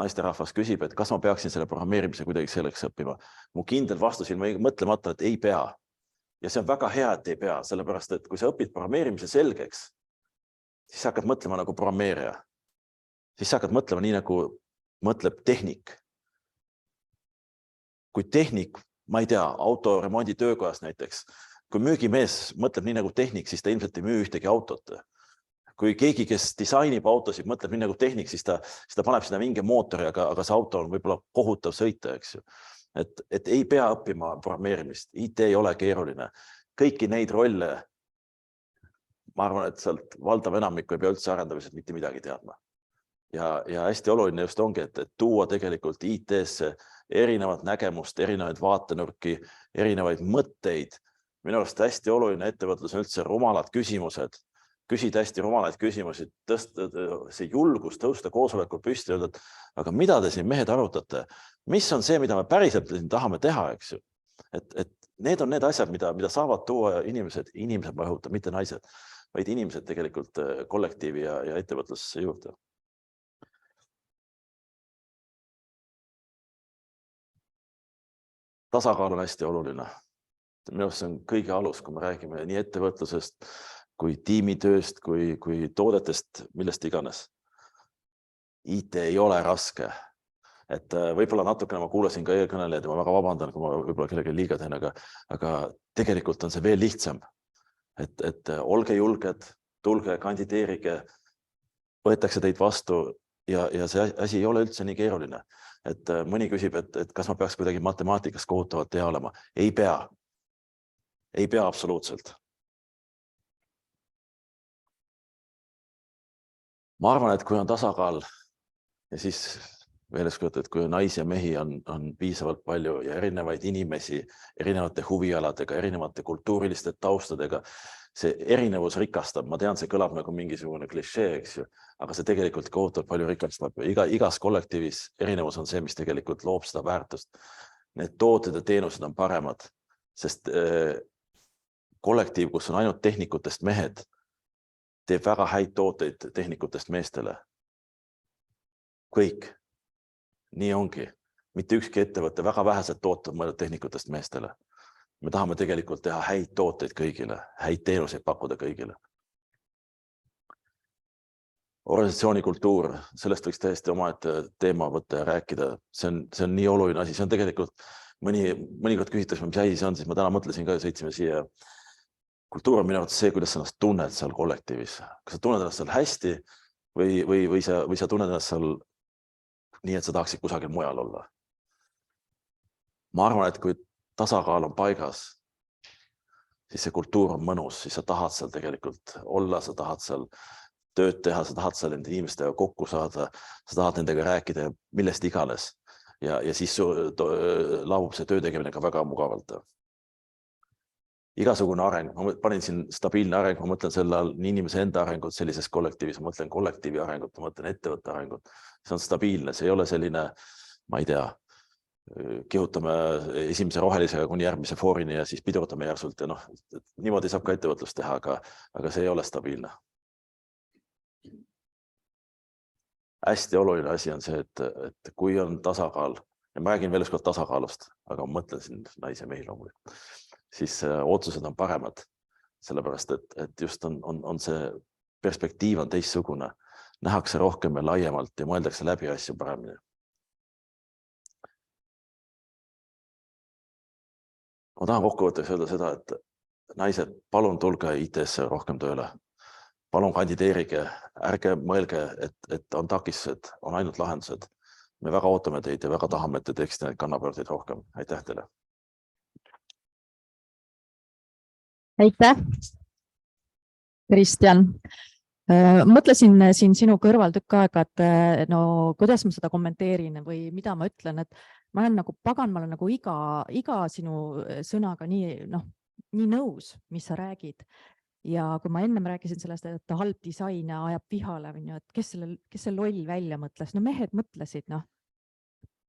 Naisterahvas küsib, et kas ma peaksin selle programmeerimise kuidagi selleks õppima. Mu kindel vastus ilma mõtlemata, et ei pea. Ja see on väga hea, et ei pea, sellepärast, et kui sa õpid programmeerimise selgeks, siis sa hakkad mõtlema nagu programmeerija. Siis sa hakkad mõtlema nii, nagu mõtleb tehnik. Kui tehnik, ma ei tea, autoremondi töökojas näiteks, kui müügimees mõtleb nii nagu tehnik, siis ta ilmselt ei müü ühtegi autot. Kui keegi, kes disainib autosid, mõtleb nii nagu tehnik, siis ta paneb sinna mingi mootori, aga see auto on võib-olla kohutav sõita, eks ju. Et ei pea õppima programmeerimist. IT ei ole keeruline. Kõiki neid rolle, ma arvan, et sealt valdav enamik ei pea üldse arendamised mitte midagi teadma. Ja hästi oluline just ongi, et tuua tegelikult IT-sse erinevat nägemust, erinevaid vaatenurki, erinevaid mõtteid. Minu arust hästi oluline ettevõtlus on üldse rumalad küsimused. Küsida hästi rumalaid küsimusi, see julgus tõusta koosolekul püsti ja öelda, et aga mida te siin mehed arutate? Mis on see, mida me päriselt tahame teha, eks ju? Et need on need asjad, mida saavad tuua inimesed ma õhutan, mitte naised, vaid inimesed tegelikult kollektiivi ja ettevõtlusesse juurde. Tasakaal on hästi oluline. Minu arust see on kõige alus, kui me räägime nii ettevõtlusest, kui tiimitööst, kui toodetest, millest iganes. IT ei ole raske. Et võib-olla natukene ma kuulasin ka eelkõnelejaid ja ma väga vabandan, kui ma võib-olla kellegi liiga teen, aga tegelikult on see veel lihtsam. Et olge julged, tulge, kandideerige, võetakse teid vastu ja see asi ei ole üldse nii keeruline. Et mõni küsib, et kas ma peaks kuidagi matemaatikast kohutavalt hea olema. Ei pea. Ei pea absoluutselt. Ma arvan, et kui on tasakaal ja siis meeles kujuta, et kui naisi ja mehi on piisavalt palju ja erinevaid inimesi, erinevate huvialadega, erinevate kultuuriliste taustadega, see erinevus rikastab. Ma tean, see kõlab nagu mingisugune klišee, eks ju, aga see tegelikult kohutavalt palju rikastab. Igas kollektiivis erinevus on see, mis tegelikult loob seda väärtust. Need tooted ja teenused on paremad, sest kollektiiv, kus on ainult tehnikutest mehed, teeb väga häid tooteid tehnikutest meestele. Kõik. Nii ongi. Mitte ükski ettevõte, väga vähesed tooted mõeldud tehnikutest meestele. Me tahame tegelikult teha häid tooteid kõigile, häid teenuseid pakkuda kõigile. Organisatsiooni kultuur, sellest võiks täiesti omaette teema võtta ja rääkida. See on nii oluline asi. See on tegelikult mõnikord küsitakse, mis asi see on, siis ma täna mõtlesin ka, sõitsime siia. Kultuur on minu arvates see, kuidas sa ennast tunned seal kollektiivis. Kas sa tunned ennast seal hästi või sa tunned ennast seal nii, et sa tahaksid kusagil mujal olla. Ma arvan, et kui tasakaal on paigas, siis see kultuur on mõnus, siis sa tahad seal tegelikult olla, sa tahad seal tööd teha, sa tahad seal nende inimestega kokku saada, sa tahad nendega rääkida millest iganes ja siis laabub see töö tegemine ka väga mugavalt. Igasugune areng, ma panin siin stabiilne areng, ma mõtlen selle all nii inimese enda arengut sellises kollektiivis, ma mõtlen kollektiivi arengut, ma mõtlen ettevõtte arengut. See on stabiilne, see ei ole selline, ma ei tea, kihutame esimese rohelisega kuni järgmise foorini ja siis pidurdame järsult ja niimoodi saab ka ettevõtlust teha, aga see ei ole stabiilne. Hästi oluline asi on see, et kui on tasakaal, ja ma räägin veel ükskord tasakaalust, aga ma mõtlen siin naise mehi loomulikult, siis otsused on paremad, sellepärast, et just on see perspektiiv on teistsugune, nähakse rohkem ja laiemalt ja mõeldakse läbi asju paremini. Ma tahan kokkuvõtteks öelda seda, et naised, palun tulge IT-sse rohkem tööle. Palun kandideerige, ärge mõelge, et on takistused, on ainult lahendused. Me väga ootame teid ja väga tahame, et te teeksite neid kannapöördeid rohkem. Aitäh teile! Aitäh, Kristjan. Mõtlesin siin sinu kõrval tükk aega, et kuidas ma seda kommenteerin või mida ma ütlen, et ma olen nagu pagan, ma olen nagu iga sinu sõnaga nii nõus, mis sa räägid. Ja kui ma ennem rääkisin sellest, et halb disain ajab vihale, et kes see loll välja mõtles? No mehed mõtlesid,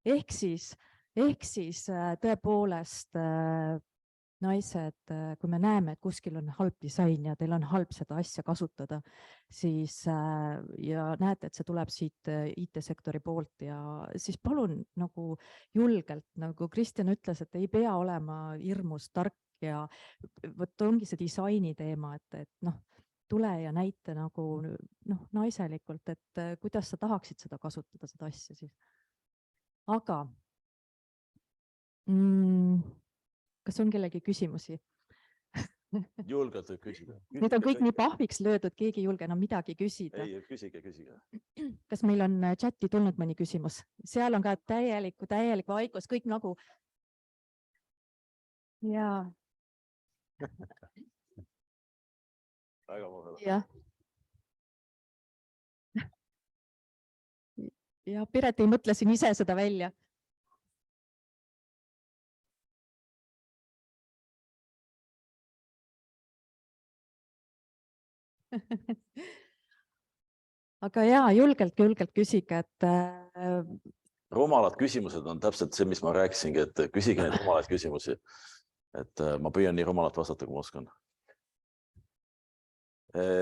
Ehk siis tõepoolest naised, kui me näeme, et kuskil on halb disain ja teil on halb seda asja kasutada, siis ja näete, et see tuleb siit IT-sektori poolt ja siis palun nagu julgelt, nagu Kristjan ütles, et ei pea olema hirmus tark ja võt ongi see disaini teema, et tule ja näite nagu naiselikult, et kuidas sa tahaksid seda kasutada, seda asja siis. Aga kas on kellegi küsimusi? Julgelt võib küsida. Need on kõik nii pahviks löödud, keegi ei julge enam midagi küsida. Ei, küsige. Kas meil on chati tulnud mõni küsimus? Seal on ka täielik vaikus, kõik nagu. Jaa. Väga mulle. Jah. Ja Piret ei mõtle siin ise seda välja. Aga jaa, julgelt küsige, et rumalad küsimused on täpselt see, mis ma rääkisingi, et küsige neid rumalaid küsimusi. et ma püüan nii rumalalt vastata, kui ma oskan.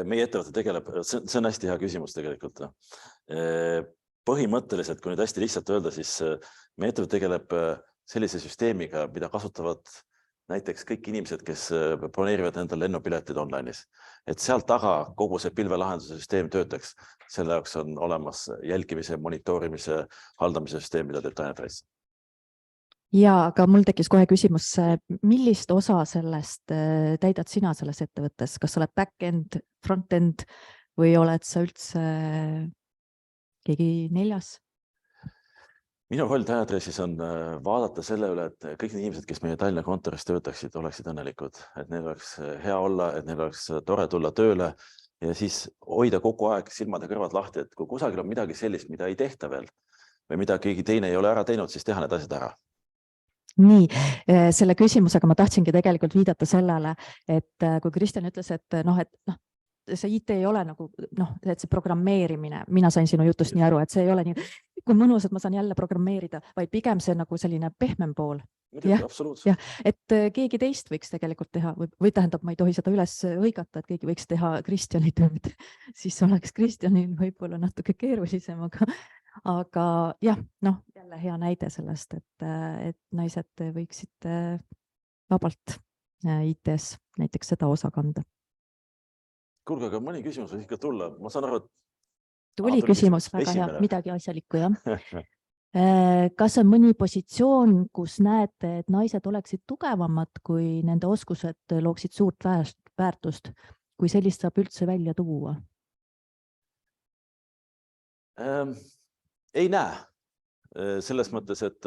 Meie ettevõte tegeleb, see on hästi hea küsimus tegelikult. Põhimõtteliselt, kui nüüd hästi lihtsalt öelda, siis meie ettevõte tegeleb sellise süsteemiga, mida kasutavad näiteks kõik inimesed, kes planeerivad endale lennupiletid online'is. Et sealt taga kogu see pilvelahenduse süsteem töötaks. Selle jaoks on olemas jälgimise, monitoorimise, haldamise süsteem, mida teeb Dynatrace. Ja, aga mul tekkis kohe küsimus, millist osa sellest täidad sina selles ettevõttes? Kas sa oled back-end, front-end või oled sa üldse keegi neljas? Minu roll Dynatrace'is on vaadata selle üle, et kõik need inimesed, kes meie Tallinna kontoris töötaksid, oleksid õnnelikud, et neil oleks hea olla, et neil oleks tore tulla tööle ja siis hoida kogu aeg silmad ja kõrvad lahti, et kui kusagil on midagi sellist, mida ei tehta veel või mida keegi teine ei ole ära teinud, siis teha need asjad ära. Nii, selle küsimusega ma tahtsingi tegelikult viidata sellele, et kui Kristjan ütles, et see IT ei ole nagu, et see programmeerimine, mina sain sinu jutust nii aru, et see ei ole nii, kui mõnus, et ma saan jälle programmeerida, vaid pigem see nagu selline pehmem pool. Muidugi, absoluutselt. Et keegi teist võiks tegelikult teha või tähendab, ma ei tohi seda üles hõigata, et keegi võiks teha Kristjani tööd, siis oleks Kristjanil võib-olla natuke keerulisem, aga jah, jälle hea näide sellest, et naised võiksid vabalt IT-s näiteks seda osa kanda. Kuulge, aga mõni küsimus võis ikka tulla. Ma saan aru, et tuli küsimus, väga hea, Esimene. midagi asjalikku, jah. Kas on mõni positsioon, kus näete, et naised oleksid tugevamad, kui nende oskused looksid suurt väärtust, kui sellist saab üldse välja tuua? Ei näe. Selles mõttes, et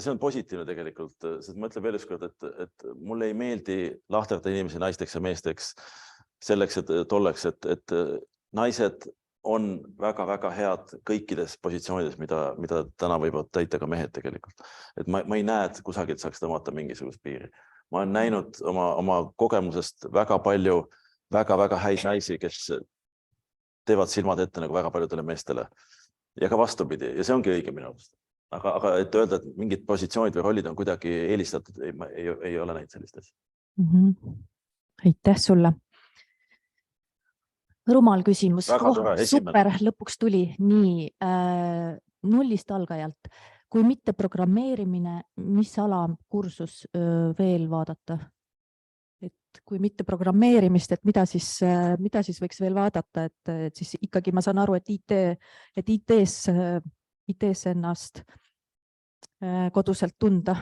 see on positiivne tegelikult, sest ma ütlen veel üks kord, et mulle ei meeldi lahterdada inimesi naisteks ja meesteks selleks, et olleks, et naised on väga-väga head kõikides positsioonides, mida täna võivad täita ka mehed tegelikult. Et ma ei näe, et kusagilt saaks tõmmata mingisugust piiri. Ma olen näinud oma kogemusest väga palju väga-väga häid naisi, kes teevad silmad ette nagu väga paljudele meestele ja ka vastupidi. Ja see ongi õige minu arust. Aga et öelda, et mingid positsioonid või rollid on kuidagi eelistatud, ei ole näinud sellist asja. Aitäh sulle. Rumal küsimus. Väga tore, esimene. Super, lõpuks tuli. Nii, nullist algajalt. Kui mitte programmeerimine, mis ala kursus veel vaadata? Et kui mitte programmeerimist, et mida siis võiks veel vaadata, et siis ikkagi ma saan aru, et IT-s ennast koduselt tunda.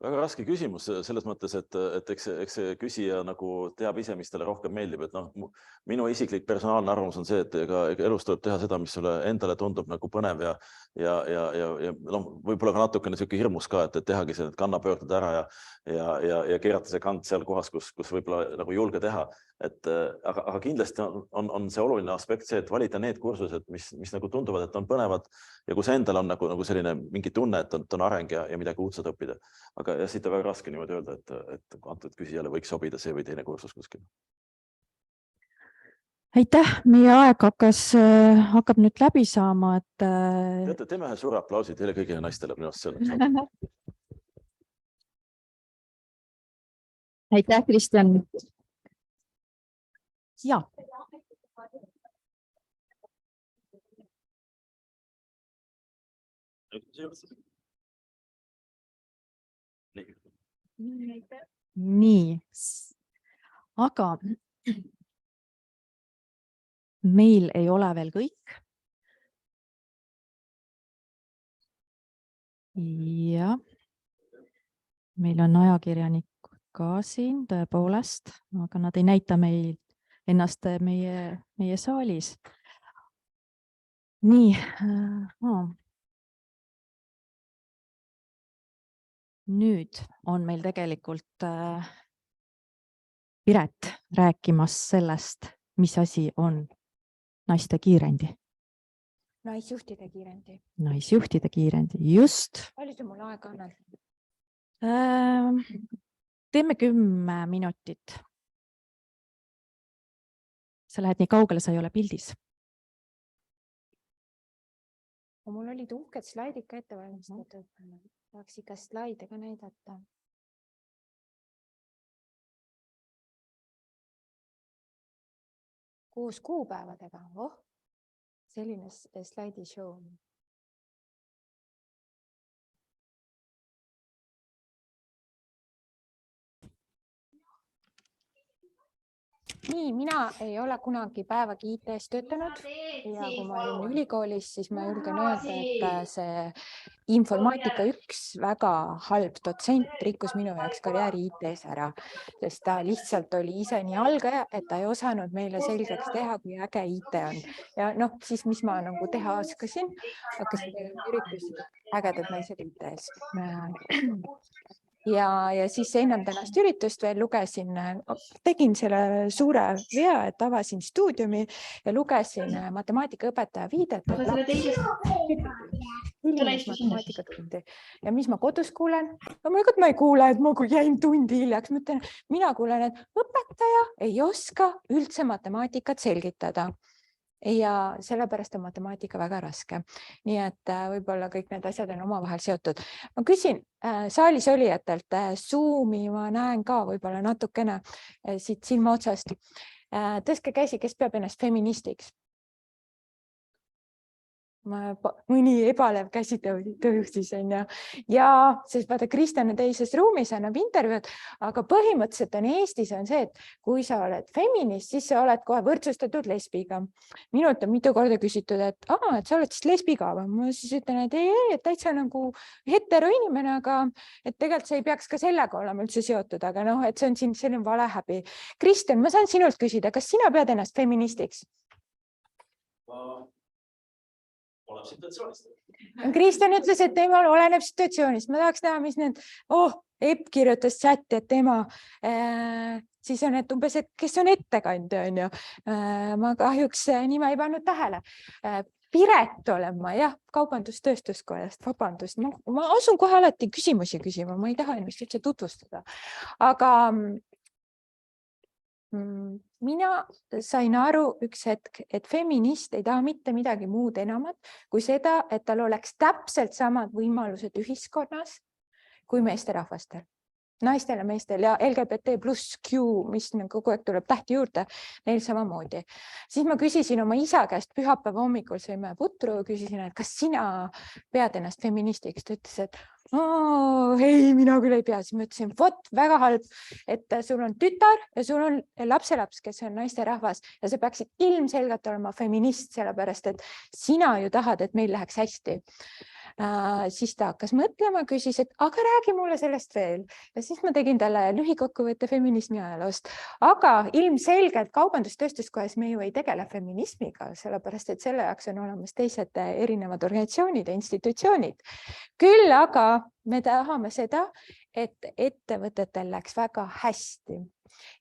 Väga raske küsimus selles mõttes, et eks see küsija nagu teab ise, mis talle rohkem meeldib. Et minu isiklik personaalne arvamus on see, et elus tuleb teha seda, mis sulle endale tundub nagu põnev ja võib-olla ka natukene selline hirmus ka, et tehagi see kannapöörded ära ja keerata see kand seal kohas, kus võib-olla nagu julge teha. Aga kindlasti on see oluline aspekt see, et valida need kursused, mis nagu tunduvad, et on põnevad ja kus endal on nagu selline mingi tunne, et on areng ja midagi uudset õppida. Aga siit on väga raske niimoodi öelda, et antud küsijale võiks sobida see või teine kursus kuskil. Aitäh, meie aeg hakkab nüüd läbi saama, et Teeme ühe suure aplausi teile kõigile naistele minu arust selle. Aitäh, Kristjan. Ja. Nii, aga meil ei ole veel kõik. Ja meil on ajakirjanikud ka siin tõepoolest, aga nad ei näita meil ennast meie saalis. Nii, nüüd on meil tegelikult Piret rääkimas sellest, mis asi on naiste kiirendi. Naisjuhtide kiirendi. Naisjuhtide kiirendi, just. Palju see mul aega annab? Teeme 10 minutit. Sa lähed nii kaugele, sa ei ole pildis. Mul olid uhked slaidid ka ette valmistatud. Tahaks ikka slaide ka näidata. koos kuupäevadega. Oh, selline slaidishow. Nii, mina ei ole kunagi päevagi IT-s töötanud ja kui ma olin ülikoolis, siis ma julgen öelda, et see informaatika 1 väga halb dotsent rikkus minu jaoks karjääri IT-s ära, sest ta lihtsalt oli ise nii algaja, et ta ei osanud meile selgeks teha, kui äge IT on. Ja noh, siis mis ma nagu teha oskasin, hakkasin üritusi ägedad naised IT-s. Ja siis ennem tänast üritust veel lugesin, tegin selle suure vea, et avasin stuudiumi ja lugesin matemaatikaõpetaja viidet. Ja mis ma kodus kuulen? Loomulikult ma ei kuule, et ma jäin tundi hiljaks. Mina kuulen, et õpetaja ei oska üldse matemaatikat selgitada. Ja sellepärast on matemaatika väga raske. Nii et võib-olla kõik need asjad on omavahel seotud. Ma küsin saalis olijatelt, Zoomi ma näen ka võib-olla natukene siit silma otsast. Tõstke käsi, kes peab ennast feministiks? Mõni ebalev käsi tõustis on ja sest vaata, Kristjan on teises ruumis, annab intervjuud, aga põhimõtteliselt on Eestis on see, et kui sa oled feminist, siis sa oled kohe võrdsustatud lesbiga. Minult on mitu korda küsitud, et sa oled siis lesbiga. Ma siis ütlen, et ei, täitsa nagu hetero inimene, aga et tegelikult see ei peaks ka sellega olema üldse seotud, aga noh, et see on siin selline valehäbi. Kristjan, ma saan sinult küsida, kas sina pead ennast feministiks? Oleneb situatsioonist. Kristjan ütles, et temal oleneb situatsioonist. Ma tahaks näha, mis need... Epp kirjutas chati, et tema siis on, et umbes, et kes on ettekandja, on ju. Ma kahjuks nime ei pannud tähele. Piret olen ma, jah, kaubandustööstuskojast, vabandust. Ma asun kohe alati küsimusi küsima, ma ei taha ennast üldse tutvustada. Aga mina sain aru üks hetk, et feminist ei taha mitte midagi muud enamat kui seda, et tal oleks täpselt samad võimalused ühiskonnas kui meesterahvastel. Naistel ja meestel ja LGBT plus Q, mis kogu aeg tuleb tähti juurde, neil samamoodi. Siis ma küsisin oma isa käest pühapäeva hommikul sõime putru, küsisin, et kas sina pead ennast feministiks? Ta ütles, et ei, mina küll ei pea. Siis ma ütlesin, väga halb, et sul on tütar ja sul on lapselaps, kes on naisterahvas ja sa peaksid ilmselgelt olema feminist, sellepärast, et sina ju tahad, et meil läheks hästi. Siis ta hakkas mõtlema, küsis, et aga räägi mulle sellest veel. Ja siis ma tegin talle lühikokkuvõtte feminismi ajaloost. Aga ilmselgelt kaubandustööstuskojas me ju ei tegele feminismiga, sellepärast, et selle jaoks on olemas teised erinevad organisatsioonid ja institutsioonid. Küll aga me tahame seda, et ettevõtetel läks väga hästi.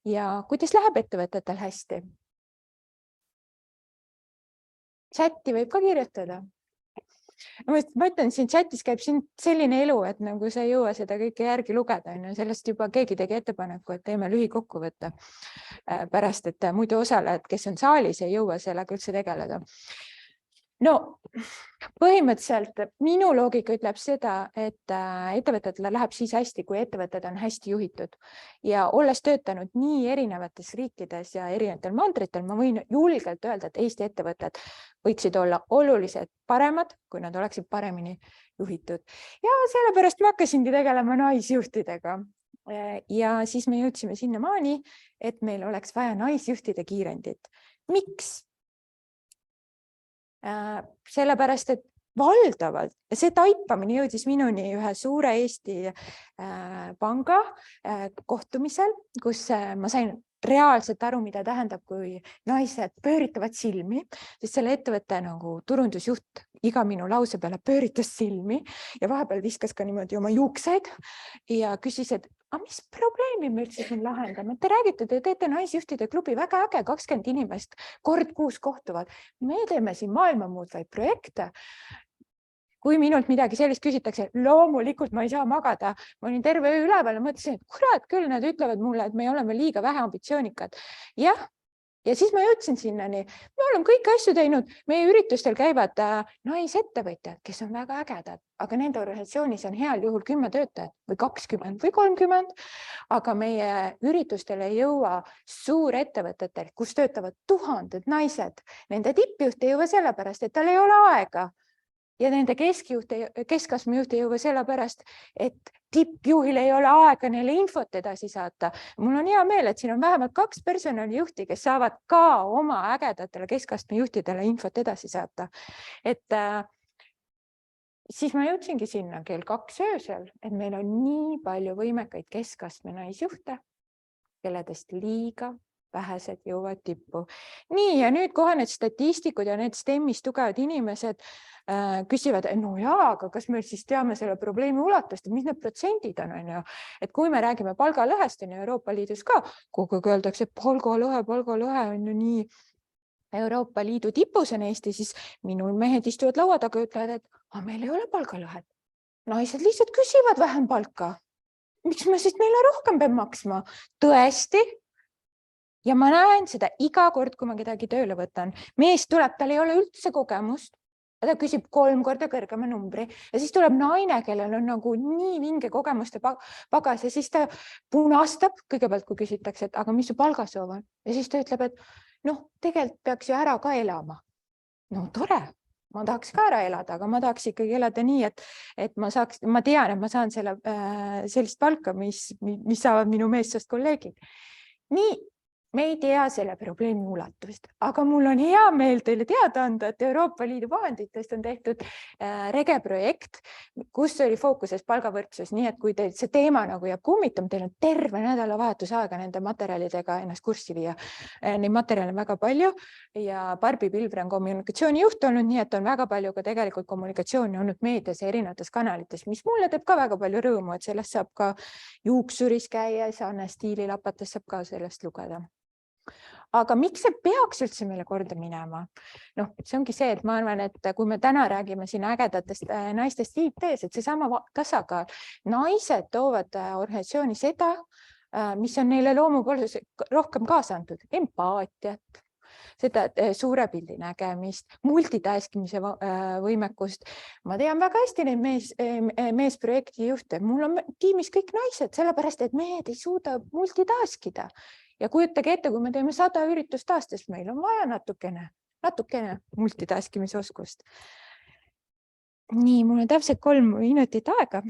Ja kuidas läheb ettevõtetel hästi? Chati võib ka kirjutada. Ma ütlen, siin chatis käib siin selline elu, et nagu sa ei jõua seda kõike järgi lugeda. Sellest juba keegi tegi ettepaneku, et teeme lühikokkuvõtte pärast, et muidu osalejad, kes on saalis, ei jõua sellega üldse tegeleda. No, põhimõtteliselt minu loogika ütleb seda, et ettevõtetele läheb siis hästi, kui ettevõtted on hästi juhitud. Ja olles töötanud nii erinevates riikides ja erinevatel mandritel, ma võin julgelt öelda, et Eesti ettevõtted võiksid olla oluliselt paremad, kui nad oleksid paremini juhitud. Ja sellepärast ma hakkasingi tegelema naisjuhtidega. Ja siis me jõudsime sinnamaani, et meil oleks vaja naisjuhtide kiirendit. Miks? Sellepärast, et valdavalt see taipamine jõudis minuni ühe suure Eesti panga kohtumisel, kus ma sain reaalselt aru, mida tähendab, kui naised pööritavad silmi, sest selle ettevõtte nagu turundusjuht iga minu lause peale pööritas silmi ja vahepeal viskas ka niimoodi oma juukseid ja küsis, et mis probleemi me üldse siin lahendame? Te räägite, te teete naisjuhtide klubi väga äge, 20 inimest kord kuus kohtuvad. Me teeme siin maailma muutvaid projekte. Kui minult midagi sellist küsitakse, loomulikult ma ei saa magada. Ma olin terve öö üleval ja mõtlesin, et kurat küll, nad ütlevad mulle, et me oleme liiga vähe ambitsioonikad. Jah, Ja siis ma jõudsin sinnani, me oleme kõiki asju teinud, meie üritustel käivad naisettevõtjad, kes on väga ägedad, aga nende organisatsioonis on heal juhul 10 töötajat või 20 või 30, aga meie üritustel ei jõua suurettevõtetel, kus töötavad tuhanded naised. Nende tippjuht ei jõua sellepärast, et tal ei ole aega. Ja nende keskastme juht ei jõua sellepärast, et tippjuhil ei ole aega neile infot edasi saata. Mul on hea meel, et siin on vähemalt 2 personalijuhti, kes saavad ka oma ägedatele keskastme juhtidele infot edasi saata. Et siis ma jõudsingi sinna kell 2 öösel, et meil on nii palju võimekaid keskastme naisjuhte, kelledest liiga vähesed jõuavad tippu. Nii, ja nüüd kohe need statistikud ja need STEM-is tugevad inimesed küsivad, no jaa, aga kas me siis teame selle probleemi ulatust, mis need protsendid on ju? Et kui me räägime palgalõhest on Euroopa Liidus ka, kogu aeg öeldakse, et palgalõhe on ju nii Euroopa Liidu tipus on Eesti, siis minul mehed istuvad laua taga ja ütlevad, et meil ei ole palgalõhet. Naised lihtsalt küsivad vähem palka. Miks me siis neile rohkem peab maksma? Tõesti? Ja ma näen seda iga kord, kui ma kedagi tööle võtan. Mees tuleb, tal ei ole üldse kogemust. Ta küsib 3 korda kõrgema numbri ja siis tuleb naine, kellel on nagu nii vinge kogemuste pagas ja siis ta punastab kõigepealt, kui küsitakse, et aga mis su palgasoov on? Ja siis ta ütleb, et tegelikult peaks ju ära ka elama. No tore, ma tahaks ka ära elada, aga ma tahaks ikkagi elada nii, et ma tean, et ma saan sellist palka, mis saavad minu meessoost kolleegid. Nii, me ei tea selle probleemi ulatust, aga mul on hea meel teile teada anda, et Euroopa Liidu vahenditest on tehtud Rege projekt, kus oli fookuses palgavõrdsus, nii et kui teil see teema nagu jääb kummitama, teil on terve nädalavahetus aega nende materjalidega ennast kurssi viia. Neid materjale on väga palju ja Barbi Pilvre on kommunikatsioonijuht olnud, nii et on väga palju ka tegelikult kommunikatsiooni olnud meedias ja erinevates kanalites, mis mulle teeb ka väga palju rõõmu, et sellest saab ka juuksuris käia, Anne Stiililapates saab ka sellest lugeda. Aga miks see peaks üldse meile korda minema? See ongi see, et ma arvan, et kui me täna räägime siin ägedatest naistest IT-s, et see sama tasakaal. Naised toovad organisatsiooni seda, mis on neile loomupoolses rohkem kaasa antud. Empaatiat, seda suure pildi nägemist, multitaskimise võimekust. Ma tean väga hästi neid meesprojekti juhte. Mul on tiimis kõik naised, sellepärast, et mehed ei suuda multitaskida. Ja kujutage ette, kui me teeme 100 üritust aastas, meil on vaja natukene multitaskimise oskust. Nii, mul on täpselt 3 minutit aega,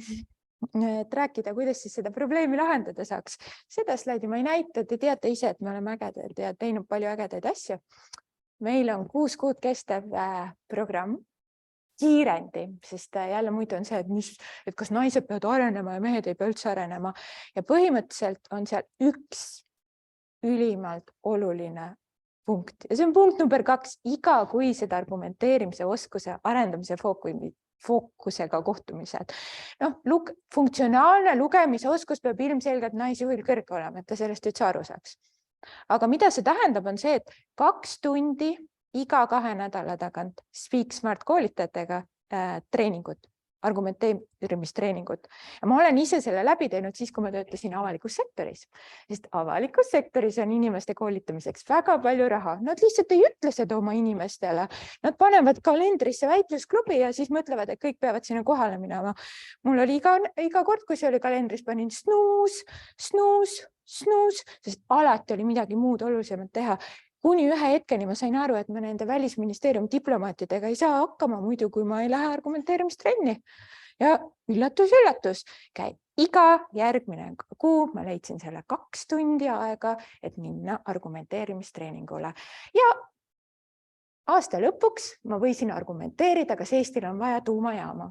et rääkida, kuidas siis seda probleemi lahendada saaks. Seda slaidi ma ei näita, te teate ise, et me oleme ägedad ja teinud palju ägedaid asju. Meil on 6 kuud kestev programm, kiirendi, sest jälle muidu on see, et kas naised peavad arenema ja mehed ei pea üldse arenema. Ja põhimõtteliselt on seal üks ülimalt oluline punkt. Ja see on punkt number 2, igakuised argumenteerimise oskuse arendamise fookusega kohtumised. Funktsionaalne lugemise oskus peab ilmselgelt naisjuhil kõrge olema, et ta sellest üldse aru saaks. Aga mida see tähendab, on see, et 2 tundi iga 2 nädala tagant Speak Smart koolitajatega treeningut, argumenteerimistreeningut. Ja ma olen ise selle läbi teinud siis, kui ma töötasin avalikus sektoris. Sest avalikus sektoris on inimeste koolitamiseks väga palju raha. Nad lihtsalt ei ütle seda oma inimestele. Nad panevad kalendrisse väitlusklubi ja siis mõtlevad, et kõik peavad sinna kohale minema. Mul oli iga kord, kui see oli kalendris, panin snuus, sest alati oli midagi muud olulisemat teha. Kuni ühe hetkeni ma sain aru, et ma nende välisministeeriumi diplomaatidega ei saa hakkama muidu, kui ma ei lähe argumenteerimistrenni. Ja üllatus, iga järgmine kuu ma leidsin selle 2 tundi aega, et minna argumenteerimistreeningule. Ja aasta lõpuks ma võisin argumenteerida, kas Eestil on vaja tuumajaama.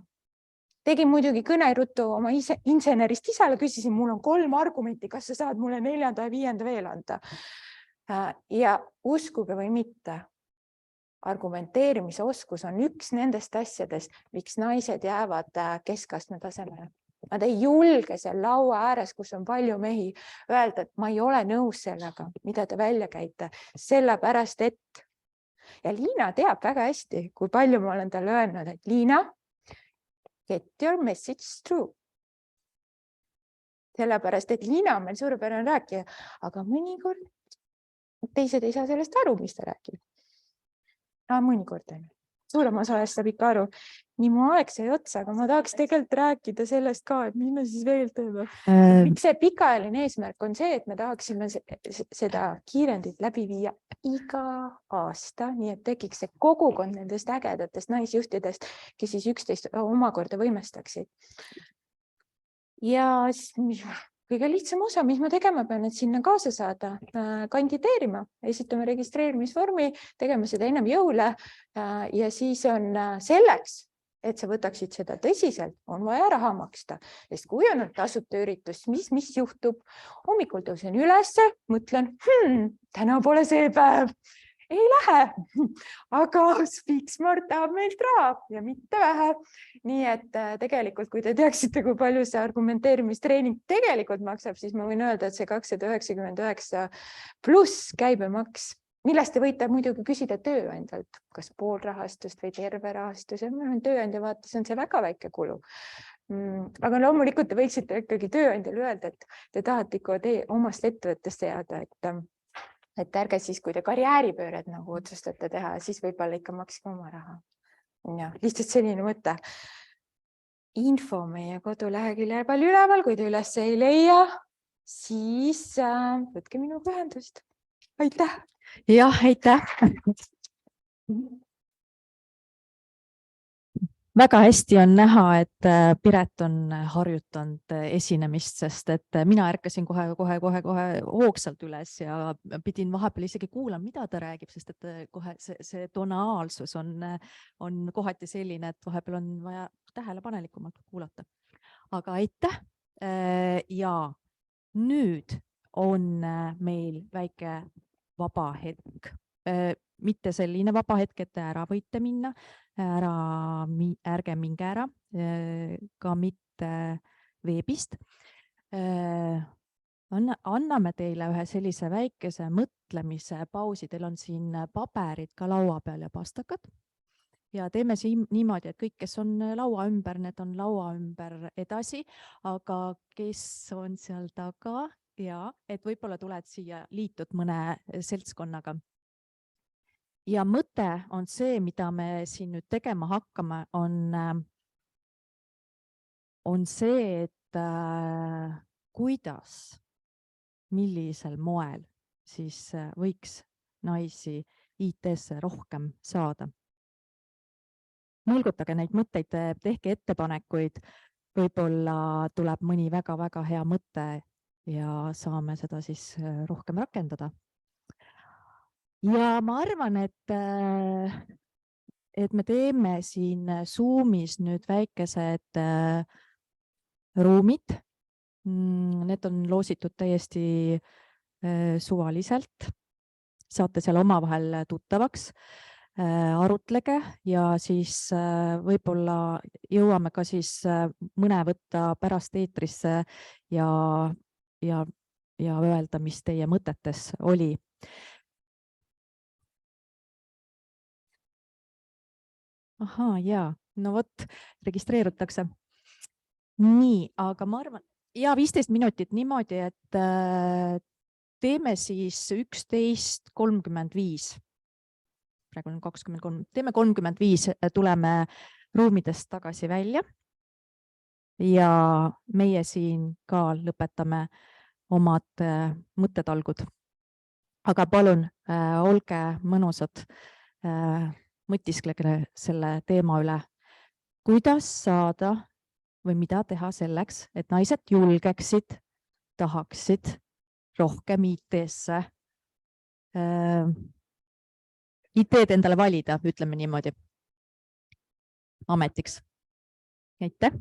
Tegin muidugi kõneruttu oma insenerist isale, küsisin, mul on 3 argumenti, kas sa saad mulle 4. ja 5. veel anda. Ja uskuge või mitte, argumenteerimise oskus on üks nendest asjadest, miks naised jäävad keskastme tasemele. Nad ei julge seal laua ääres, kus on palju mehi, öelda, et ma ei ole nõus sellega, mida te välja käite, sellepärast et. Ja Liina teab väga hästi, kui palju ma olen talle öelnud, et Liina, get your message through. Sellepärast, et Liina on meil suurepärane rääkija, aga mõnikord teised ei saa sellest aru, mis ta räägib. Mõnikord on. Suurem osa ajast saab ikka aru. Nii mu aeg sai otsa, aga ma tahaks tegelikult rääkida sellest ka, et mis me siis veel teeme. Miks see pikaajaline eesmärk on see, et me tahaksime seda kiirendit läbi viia iga aasta, nii et tekiks see kogukond nendest ägedatest naisjuhtidest, kes siis üksteist omakorda võimestaksid. Ja kõige lihtsam osa, mis ma tegema pean, et sinna kaasa saada, kandideerima, esitame registreerimisvormi, tegema seda ennem jõule ja siis on selleks, et sa võtaksid seda tõsiselt, on vaja raha maksta. Sest kui on tasuta üritus, mis juhtub? Hommikul tõusen ülesse, mõtlen, täna pole see päev. Ei lähe, aga Speaksmart tahab meilt raha ja mitte vähe. Nii et tegelikult, kui te teaksite, kui palju see argumenteerimistreening tegelikult maksab, siis ma võin öelda, et see 299 pluss käibemaks, millest te võite muidugi küsida tööandjalt, kas pool rahastust või terve rahastus. Tööandja vaates on see väga väike kulu. Aga loomulikult te võiksite ikkagi tööandjale öelda, et te tahate ikka omast ettevõttest jääda, et ärge siis, kui te karjääripööred nagu otsustate teha, siis võib-olla ikka makske oma raha. Ja, lihtsalt selline mõte. Info meie koduleheküljel palju üleval, kui te üles ei leia, siis võtke minuga ühendust. Aitäh! Jah, aitäh! Väga hästi on näha, et Piret on harjutanud esinemist, sest et mina ärkasin kohe hoogsalt üles ja pidin vahepeal isegi kuulama, mida ta räägib, sest et kohe see tonaalsus on kohati selline, et vahepeal on vaja tähelepanelikumalt kuulata. Aga aitäh! Ja nüüd on meil väike vaba hetk. Mitte selline vaba hetk, et te ära võite minna, ärge minge ära, ka mitte veebist. Anname teile ühe sellise väikese mõtlemise pausi, teil on siin paberid ka laua peal ja pastakad. Ja teeme siin niimoodi, et kõik, kes on laua ümber, need on laua ümber edasi, aga kes on seal taga ja et võib-olla tuled siia liitud mõne seltskonnaga. Ja mõte on see, mida me siin nüüd tegema hakkame, on see, et kuidas, millisel moel siis võiks naisi IT-sse rohkem saada. Mõlgutage neid mõtteid, tehke ettepanekuid, võib-olla tuleb mõni väga-väga hea mõte ja saame seda siis rohkem rakendada. Ja ma arvan, et me teeme siin Zoomis nüüd väikesed ruumid. Need on loositud täiesti suvaliselt. Saate seal omavahel tuttavaks, arutlege ja siis võib-olla jõuame ka siis mõne võtta pärast eetrisse ja öelda, mis teie mõtetes oli. Ahaa, jaa. No vot, registreerutakse. Nii, aga ma arvan, 15 minutit niimoodi, et teeme siis 11:35. Praegu on 23. Teeme 35, tuleme ruumidest tagasi välja. Ja meie siin ka lõpetame omad mõttetalgud. Aga palun, olge mõnusad. Mõtisklege selle teema üle, kuidas saada või mida teha selleks, et naised julgeksid, tahaksid rohkem IT-sse, IT-d endale valida, ütleme niimoodi, ametiks. Aitäh!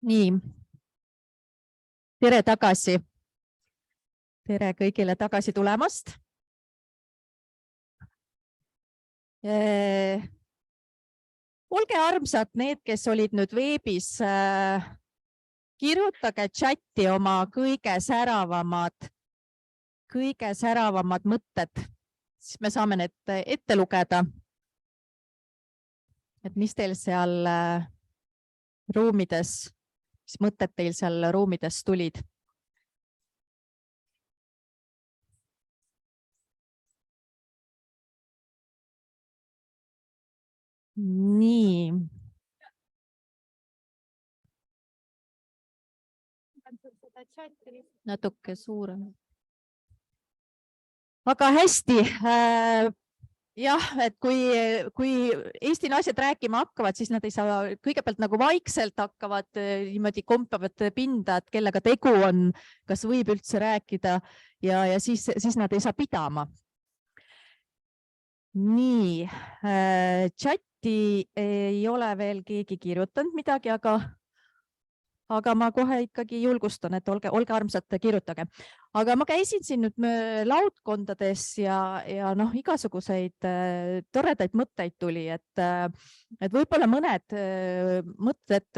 Nii. Tere tagasi. Tere kõigile tagasi tulemast. Olge armsad need, kes olid nüüd veebis. Kirjutage chatti oma kõige säravamad mõtted. Siis me saame need ette lugeda. Et mis teil seal ruumides, mis mõtted teil seal ruumides tulid? Nii. Natuke suurem. Aga hästi. Jah, et kui Eesti naised rääkima hakkavad, siis nad ei saa kõigepealt nagu vaikselt hakkavad niimoodi kompavad pinda, et kellega tegu on, kas võib üldse rääkida ja siis nad ei saa pidama. Nii, chatti ei ole veel keegi kirjutanud midagi, aga ma kohe ikkagi julgustan, et olge armsad, kirjutage. Aga ma käisin siin nüüd laudkondades ja igasuguseid toredaid mõtteid tuli, et võib-olla mõned mõtted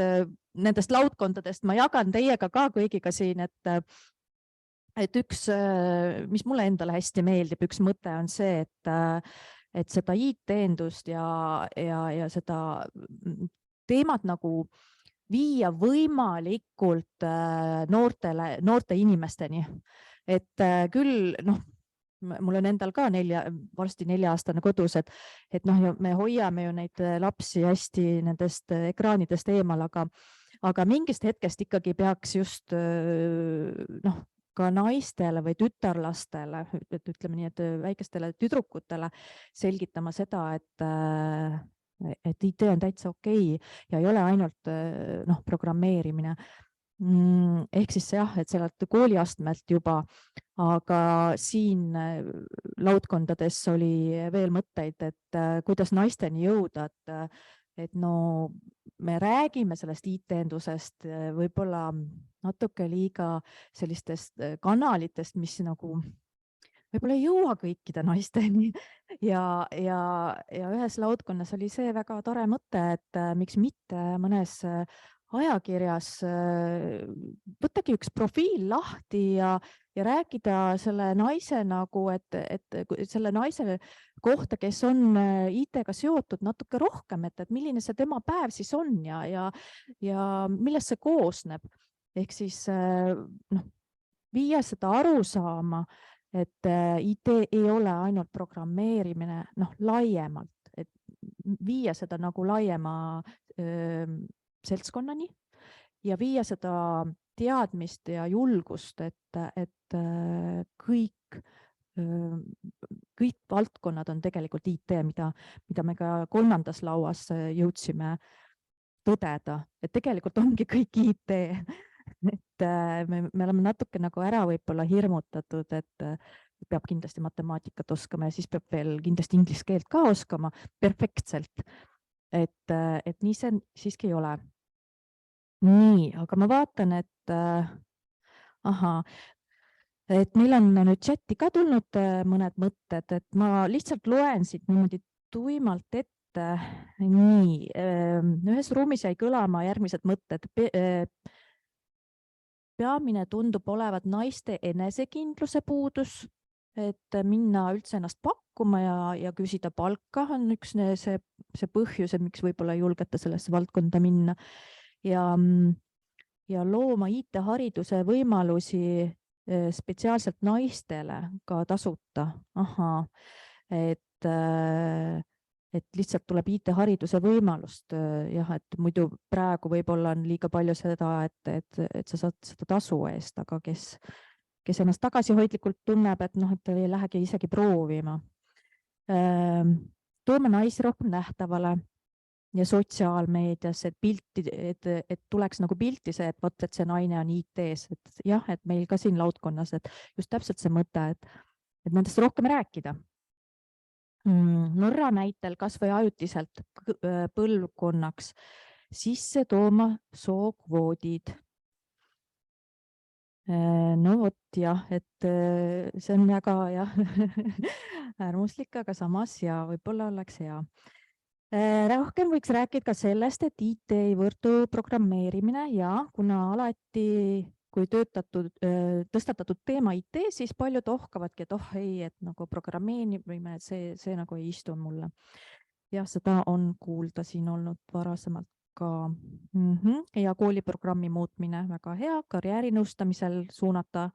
nendest laudkondadest ma jagan teiega ka kõigiga siin, et üks, mis mulle endale hästi meeldib, üks mõte on see, et seda IT-endust ja seda teemat nagu viia võimalikult noorte inimesteni. Et küll, mul on endal ka varsti 4-aastane kodus, et me hoiame ju neid lapsi hästi nendest ekraanidest eemal, aga mingist hetkest ikkagi peaks just ka naistele või tütarlastele, ütleme nii, et väikestele tüdrukutele selgitama seda, et IT on täitsa okei ja ei ole ainult programmeerimine. Ehk siis jah, et sellelt kooliastmelt juba, aga siin laudkondades oli veel mõtteid, et kuidas naisteni jõuda, et me räägime sellest IT-endusest võib-olla natuke liiga sellistest kanalitest, mis nagu võib-olla ei jõua kõikide naisteni ja ühes laudkonnas oli see väga tore mõte, et miks mitte mõnes ajakirjas võttagi üks profiil lahti ja rääkida selle naise nagu, et selle naise kohta, kes on IT-ga seotud natuke rohkem, et milline see tema päev siis on ja millest see koosneb. Ehk siis viia seda aru saama, et IT ei ole ainult programmeerimine laiemalt, et viia seda nagu laiema seltskonnani ja viia seda teadmist ja julgust, et kõik valdkonnad on tegelikult IT, mida me ka 3. lauas jõudsime tõdeda, et tegelikult ongi kõik IT. Et me oleme natuke nagu ära võib-olla hirmutatud, et peab kindlasti matemaatikat oskama ja siis peab veel kindlasti inglise keelt ka oskama perfektselt. Et nii see siiski ei ole. Nii, aga ma vaatan, et meil on nüüd chatti ka tulnud mõned mõtted, et ma lihtsalt loen siit niimoodi tuimalt ette. Nii, ühes ruumis jäi kõlama järgmised mõtted. Peamine tundub olevat naiste enesekindluse puudus, et minna üldse ennast pakkuma ja küsida palka on üks see põhjus, miks võib-olla ei julgeta sellesse valdkonda minna ja looma IT-hariduse võimalusi spetsiaalselt naistele ka tasuta. Et lihtsalt tuleb IT-hariduse võimalust, jah, et muidu praegu võib-olla on liiga palju seda, et sa saad seda tasu eest, aga kes ennast tagasihoidlikult tunneb, et ei lähegi isegi proovima. Toome naisi rohkem nähtavale ja sotsiaalmeedias, et tuleks nagu pilti see, et see naine on IT-s, et jah, et meil ka siin laudkonnas, et just täpselt see mõte, et nendest rohkem rääkida. Norra näitel kas või ajutiselt põlvkonnaks sisse tooma sookvoodid. No vot jah, et see on väga jah, äärmuslik, aga samas ja võib-olla oleks hea. Rohkem võiks rääkida ka sellest, et IT-võrdu programmeerimine ja kuna alati, kui tõstatatud teema IT, siis paljud ohkavadki, et ei, et nagu programmeerimine, see nagu ei istu mulle. Jah, seda on kuulda siin olnud varasemalt ka. Ja kooliprogrammi muutmine väga hea, karjäärinõustamisel suunata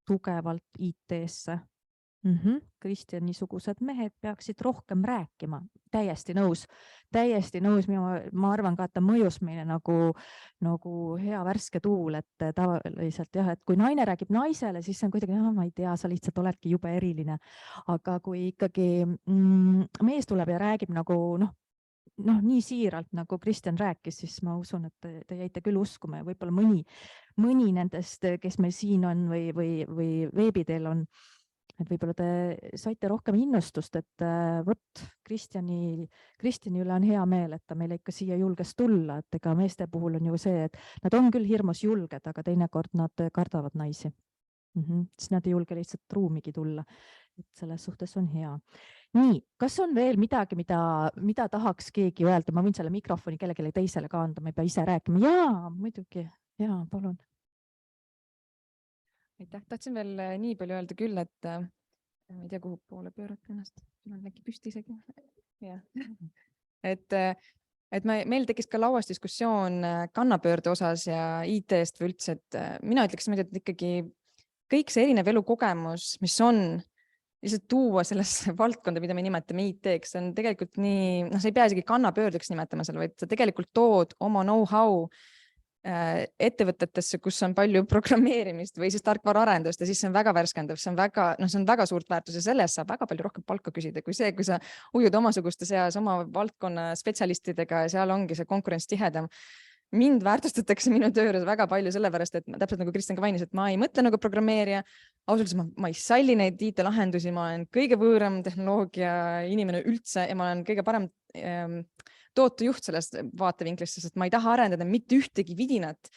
tugevalt IT-sse. Kristjan, niisugused mehed peaksid rohkem rääkima. Täiesti nõus. Ma arvan ka, et ta mõjus meile nagu hea värske tuul, et tavaliselt jah, et kui naine räägib naisele, siis see on kuidagi, ma ei tea, sa lihtsalt oledki jube eriline. Aga kui ikkagi mees tuleb ja räägib nagu nii siiralt, nagu Kristjan rääkis, siis ma usun, et te jäite küll uskuma ja võib-olla mõni nendest, kes meil siin on või veebiteel on, et võib-olla te saite rohkem innustust, et vot Kristjani üle on hea meel, et ta meile ikka siia julges tulla, et ega meeste puhul on ju see, et nad on küll hirmus julged, aga teinekord nad kardavad naisi. Siis nad ei julge lihtsalt ruumigi tulla, et selles suhtes on hea. Nii, kas on veel midagi, mida tahaks keegi öelda? Ma võin selle mikrofoni kellelegi teisele ka anda, ma ei pea ise rääkima. Jaa, muidugi. Jaa, palun. Aitäh, tahtsin veel nii palju öelda küll, et ma ei tea, kuhu poole pöörata ennast. Ma olen äkki püsti isegi. Ja. Et meil tekkis ka lauas diskussioon kannapöörde osas ja IT-st või üldse, et mina ütleks, et ikkagi kõik see erinev elukogemus, mis on lihtsalt tuua sellesse valdkonda, mida me nimetame IT-ks, see on tegelikult nii, sa ei pea isegi kannapöördeks nimetama seal, vaid sa tegelikult tood oma know-how ettevõtetesse, kus on palju programmeerimist või siis tarkvaraarendust ja siis see on väga värskendav, see on väga suurt väärtus ja sellest saab väga palju rohkem palka küsida kui see, kui sa ujud omasuguste seas oma valdkonna spetsialistidega ja seal ongi see konkurents tihedam. Mind väärtustatakse minu töö juures väga palju sellepärast, et täpselt nagu Kristjan ka mainis, et ma ei mõtle nagu programmeerija, ausalt ma ei salli neid IT-lahendusi, ma olen kõige võõram tehnoloogia inimene üldse ja ma olen kõige parem tootejuht sellest vaatevinklist, sest ma ei taha arendada mitte ühtegi vidinat,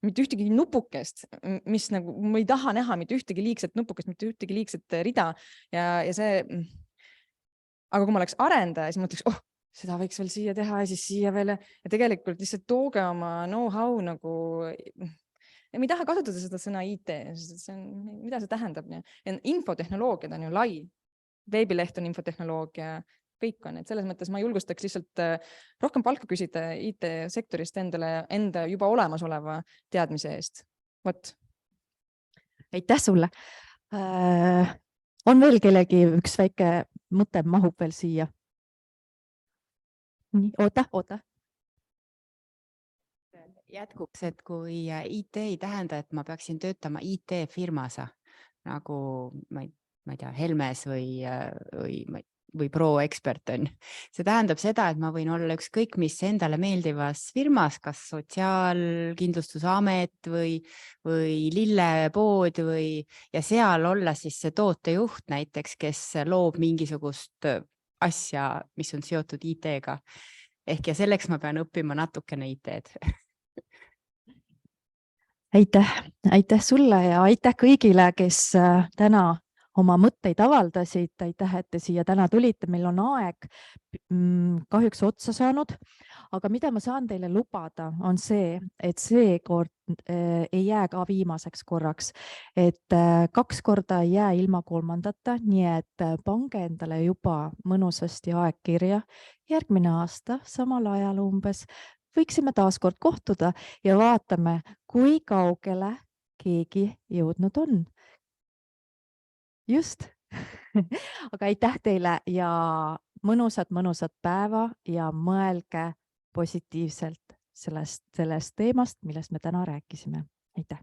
mitte ühtegi nupukest, mis nagu, ma ei taha näha mitte ühtegi liigset nupukest, mitte ühtegi liigset rida ja see, aga kui ma oleks arendaja, siis ma ütleks, seda võiks veel siia teha ja siis siia veel ja tegelikult lihtsalt tooge oma know-how nagu, ja ma ei taha kasutada seda sõna IT, mida see tähendab. Infotehnoloogiad on ju lai, veebileht on infotehnoloogia, kõik on, et selles mõttes ma julgustaks lihtsalt rohkem palka küsida IT-sektorist enda juba olemasoleva teadmise eest. Vot. Aitäh sulle. On veel kellegi üks väike mõte mahub veel siia? Oota. Jätkuks, et kui IT ei tähenda, et ma peaksin töötama IT-firmas nagu, ma ei tea, Helmes või ProExpert on. See tähendab seda, et ma võin olla ükskõik mis endale meeldivas firmas, kas Sotsiaalkindlustusamet või lillepood ja seal olla siis see tootejuht näiteks, kes loob mingisugust asja, mis on seotud IT-ga. Ja selleks ma pean õppima natukene IT-d. Aitäh sulle ja aitäh kõigile, kes täna oma mõtteid avaldasid. Aitäh, et te siia täna tulite. Meil on aeg kahjuks otsa saanud, aga mida ma saan teile lubada, on see, et see kord ei jää ka viimaseks korraks, et 2 korda ei jää ilma 3. Nii et pange endale juba mõnusasti aeg kirja. Järgmine aasta samal ajal umbes võiksime taas kord kohtuda ja vaatame, kui kaugele keegi jõudnud on. Just. Aga aitäh teile ja mõnusat päeva ja mõelge positiivselt sellest teemast, millest me täna rääkisime. Aitäh!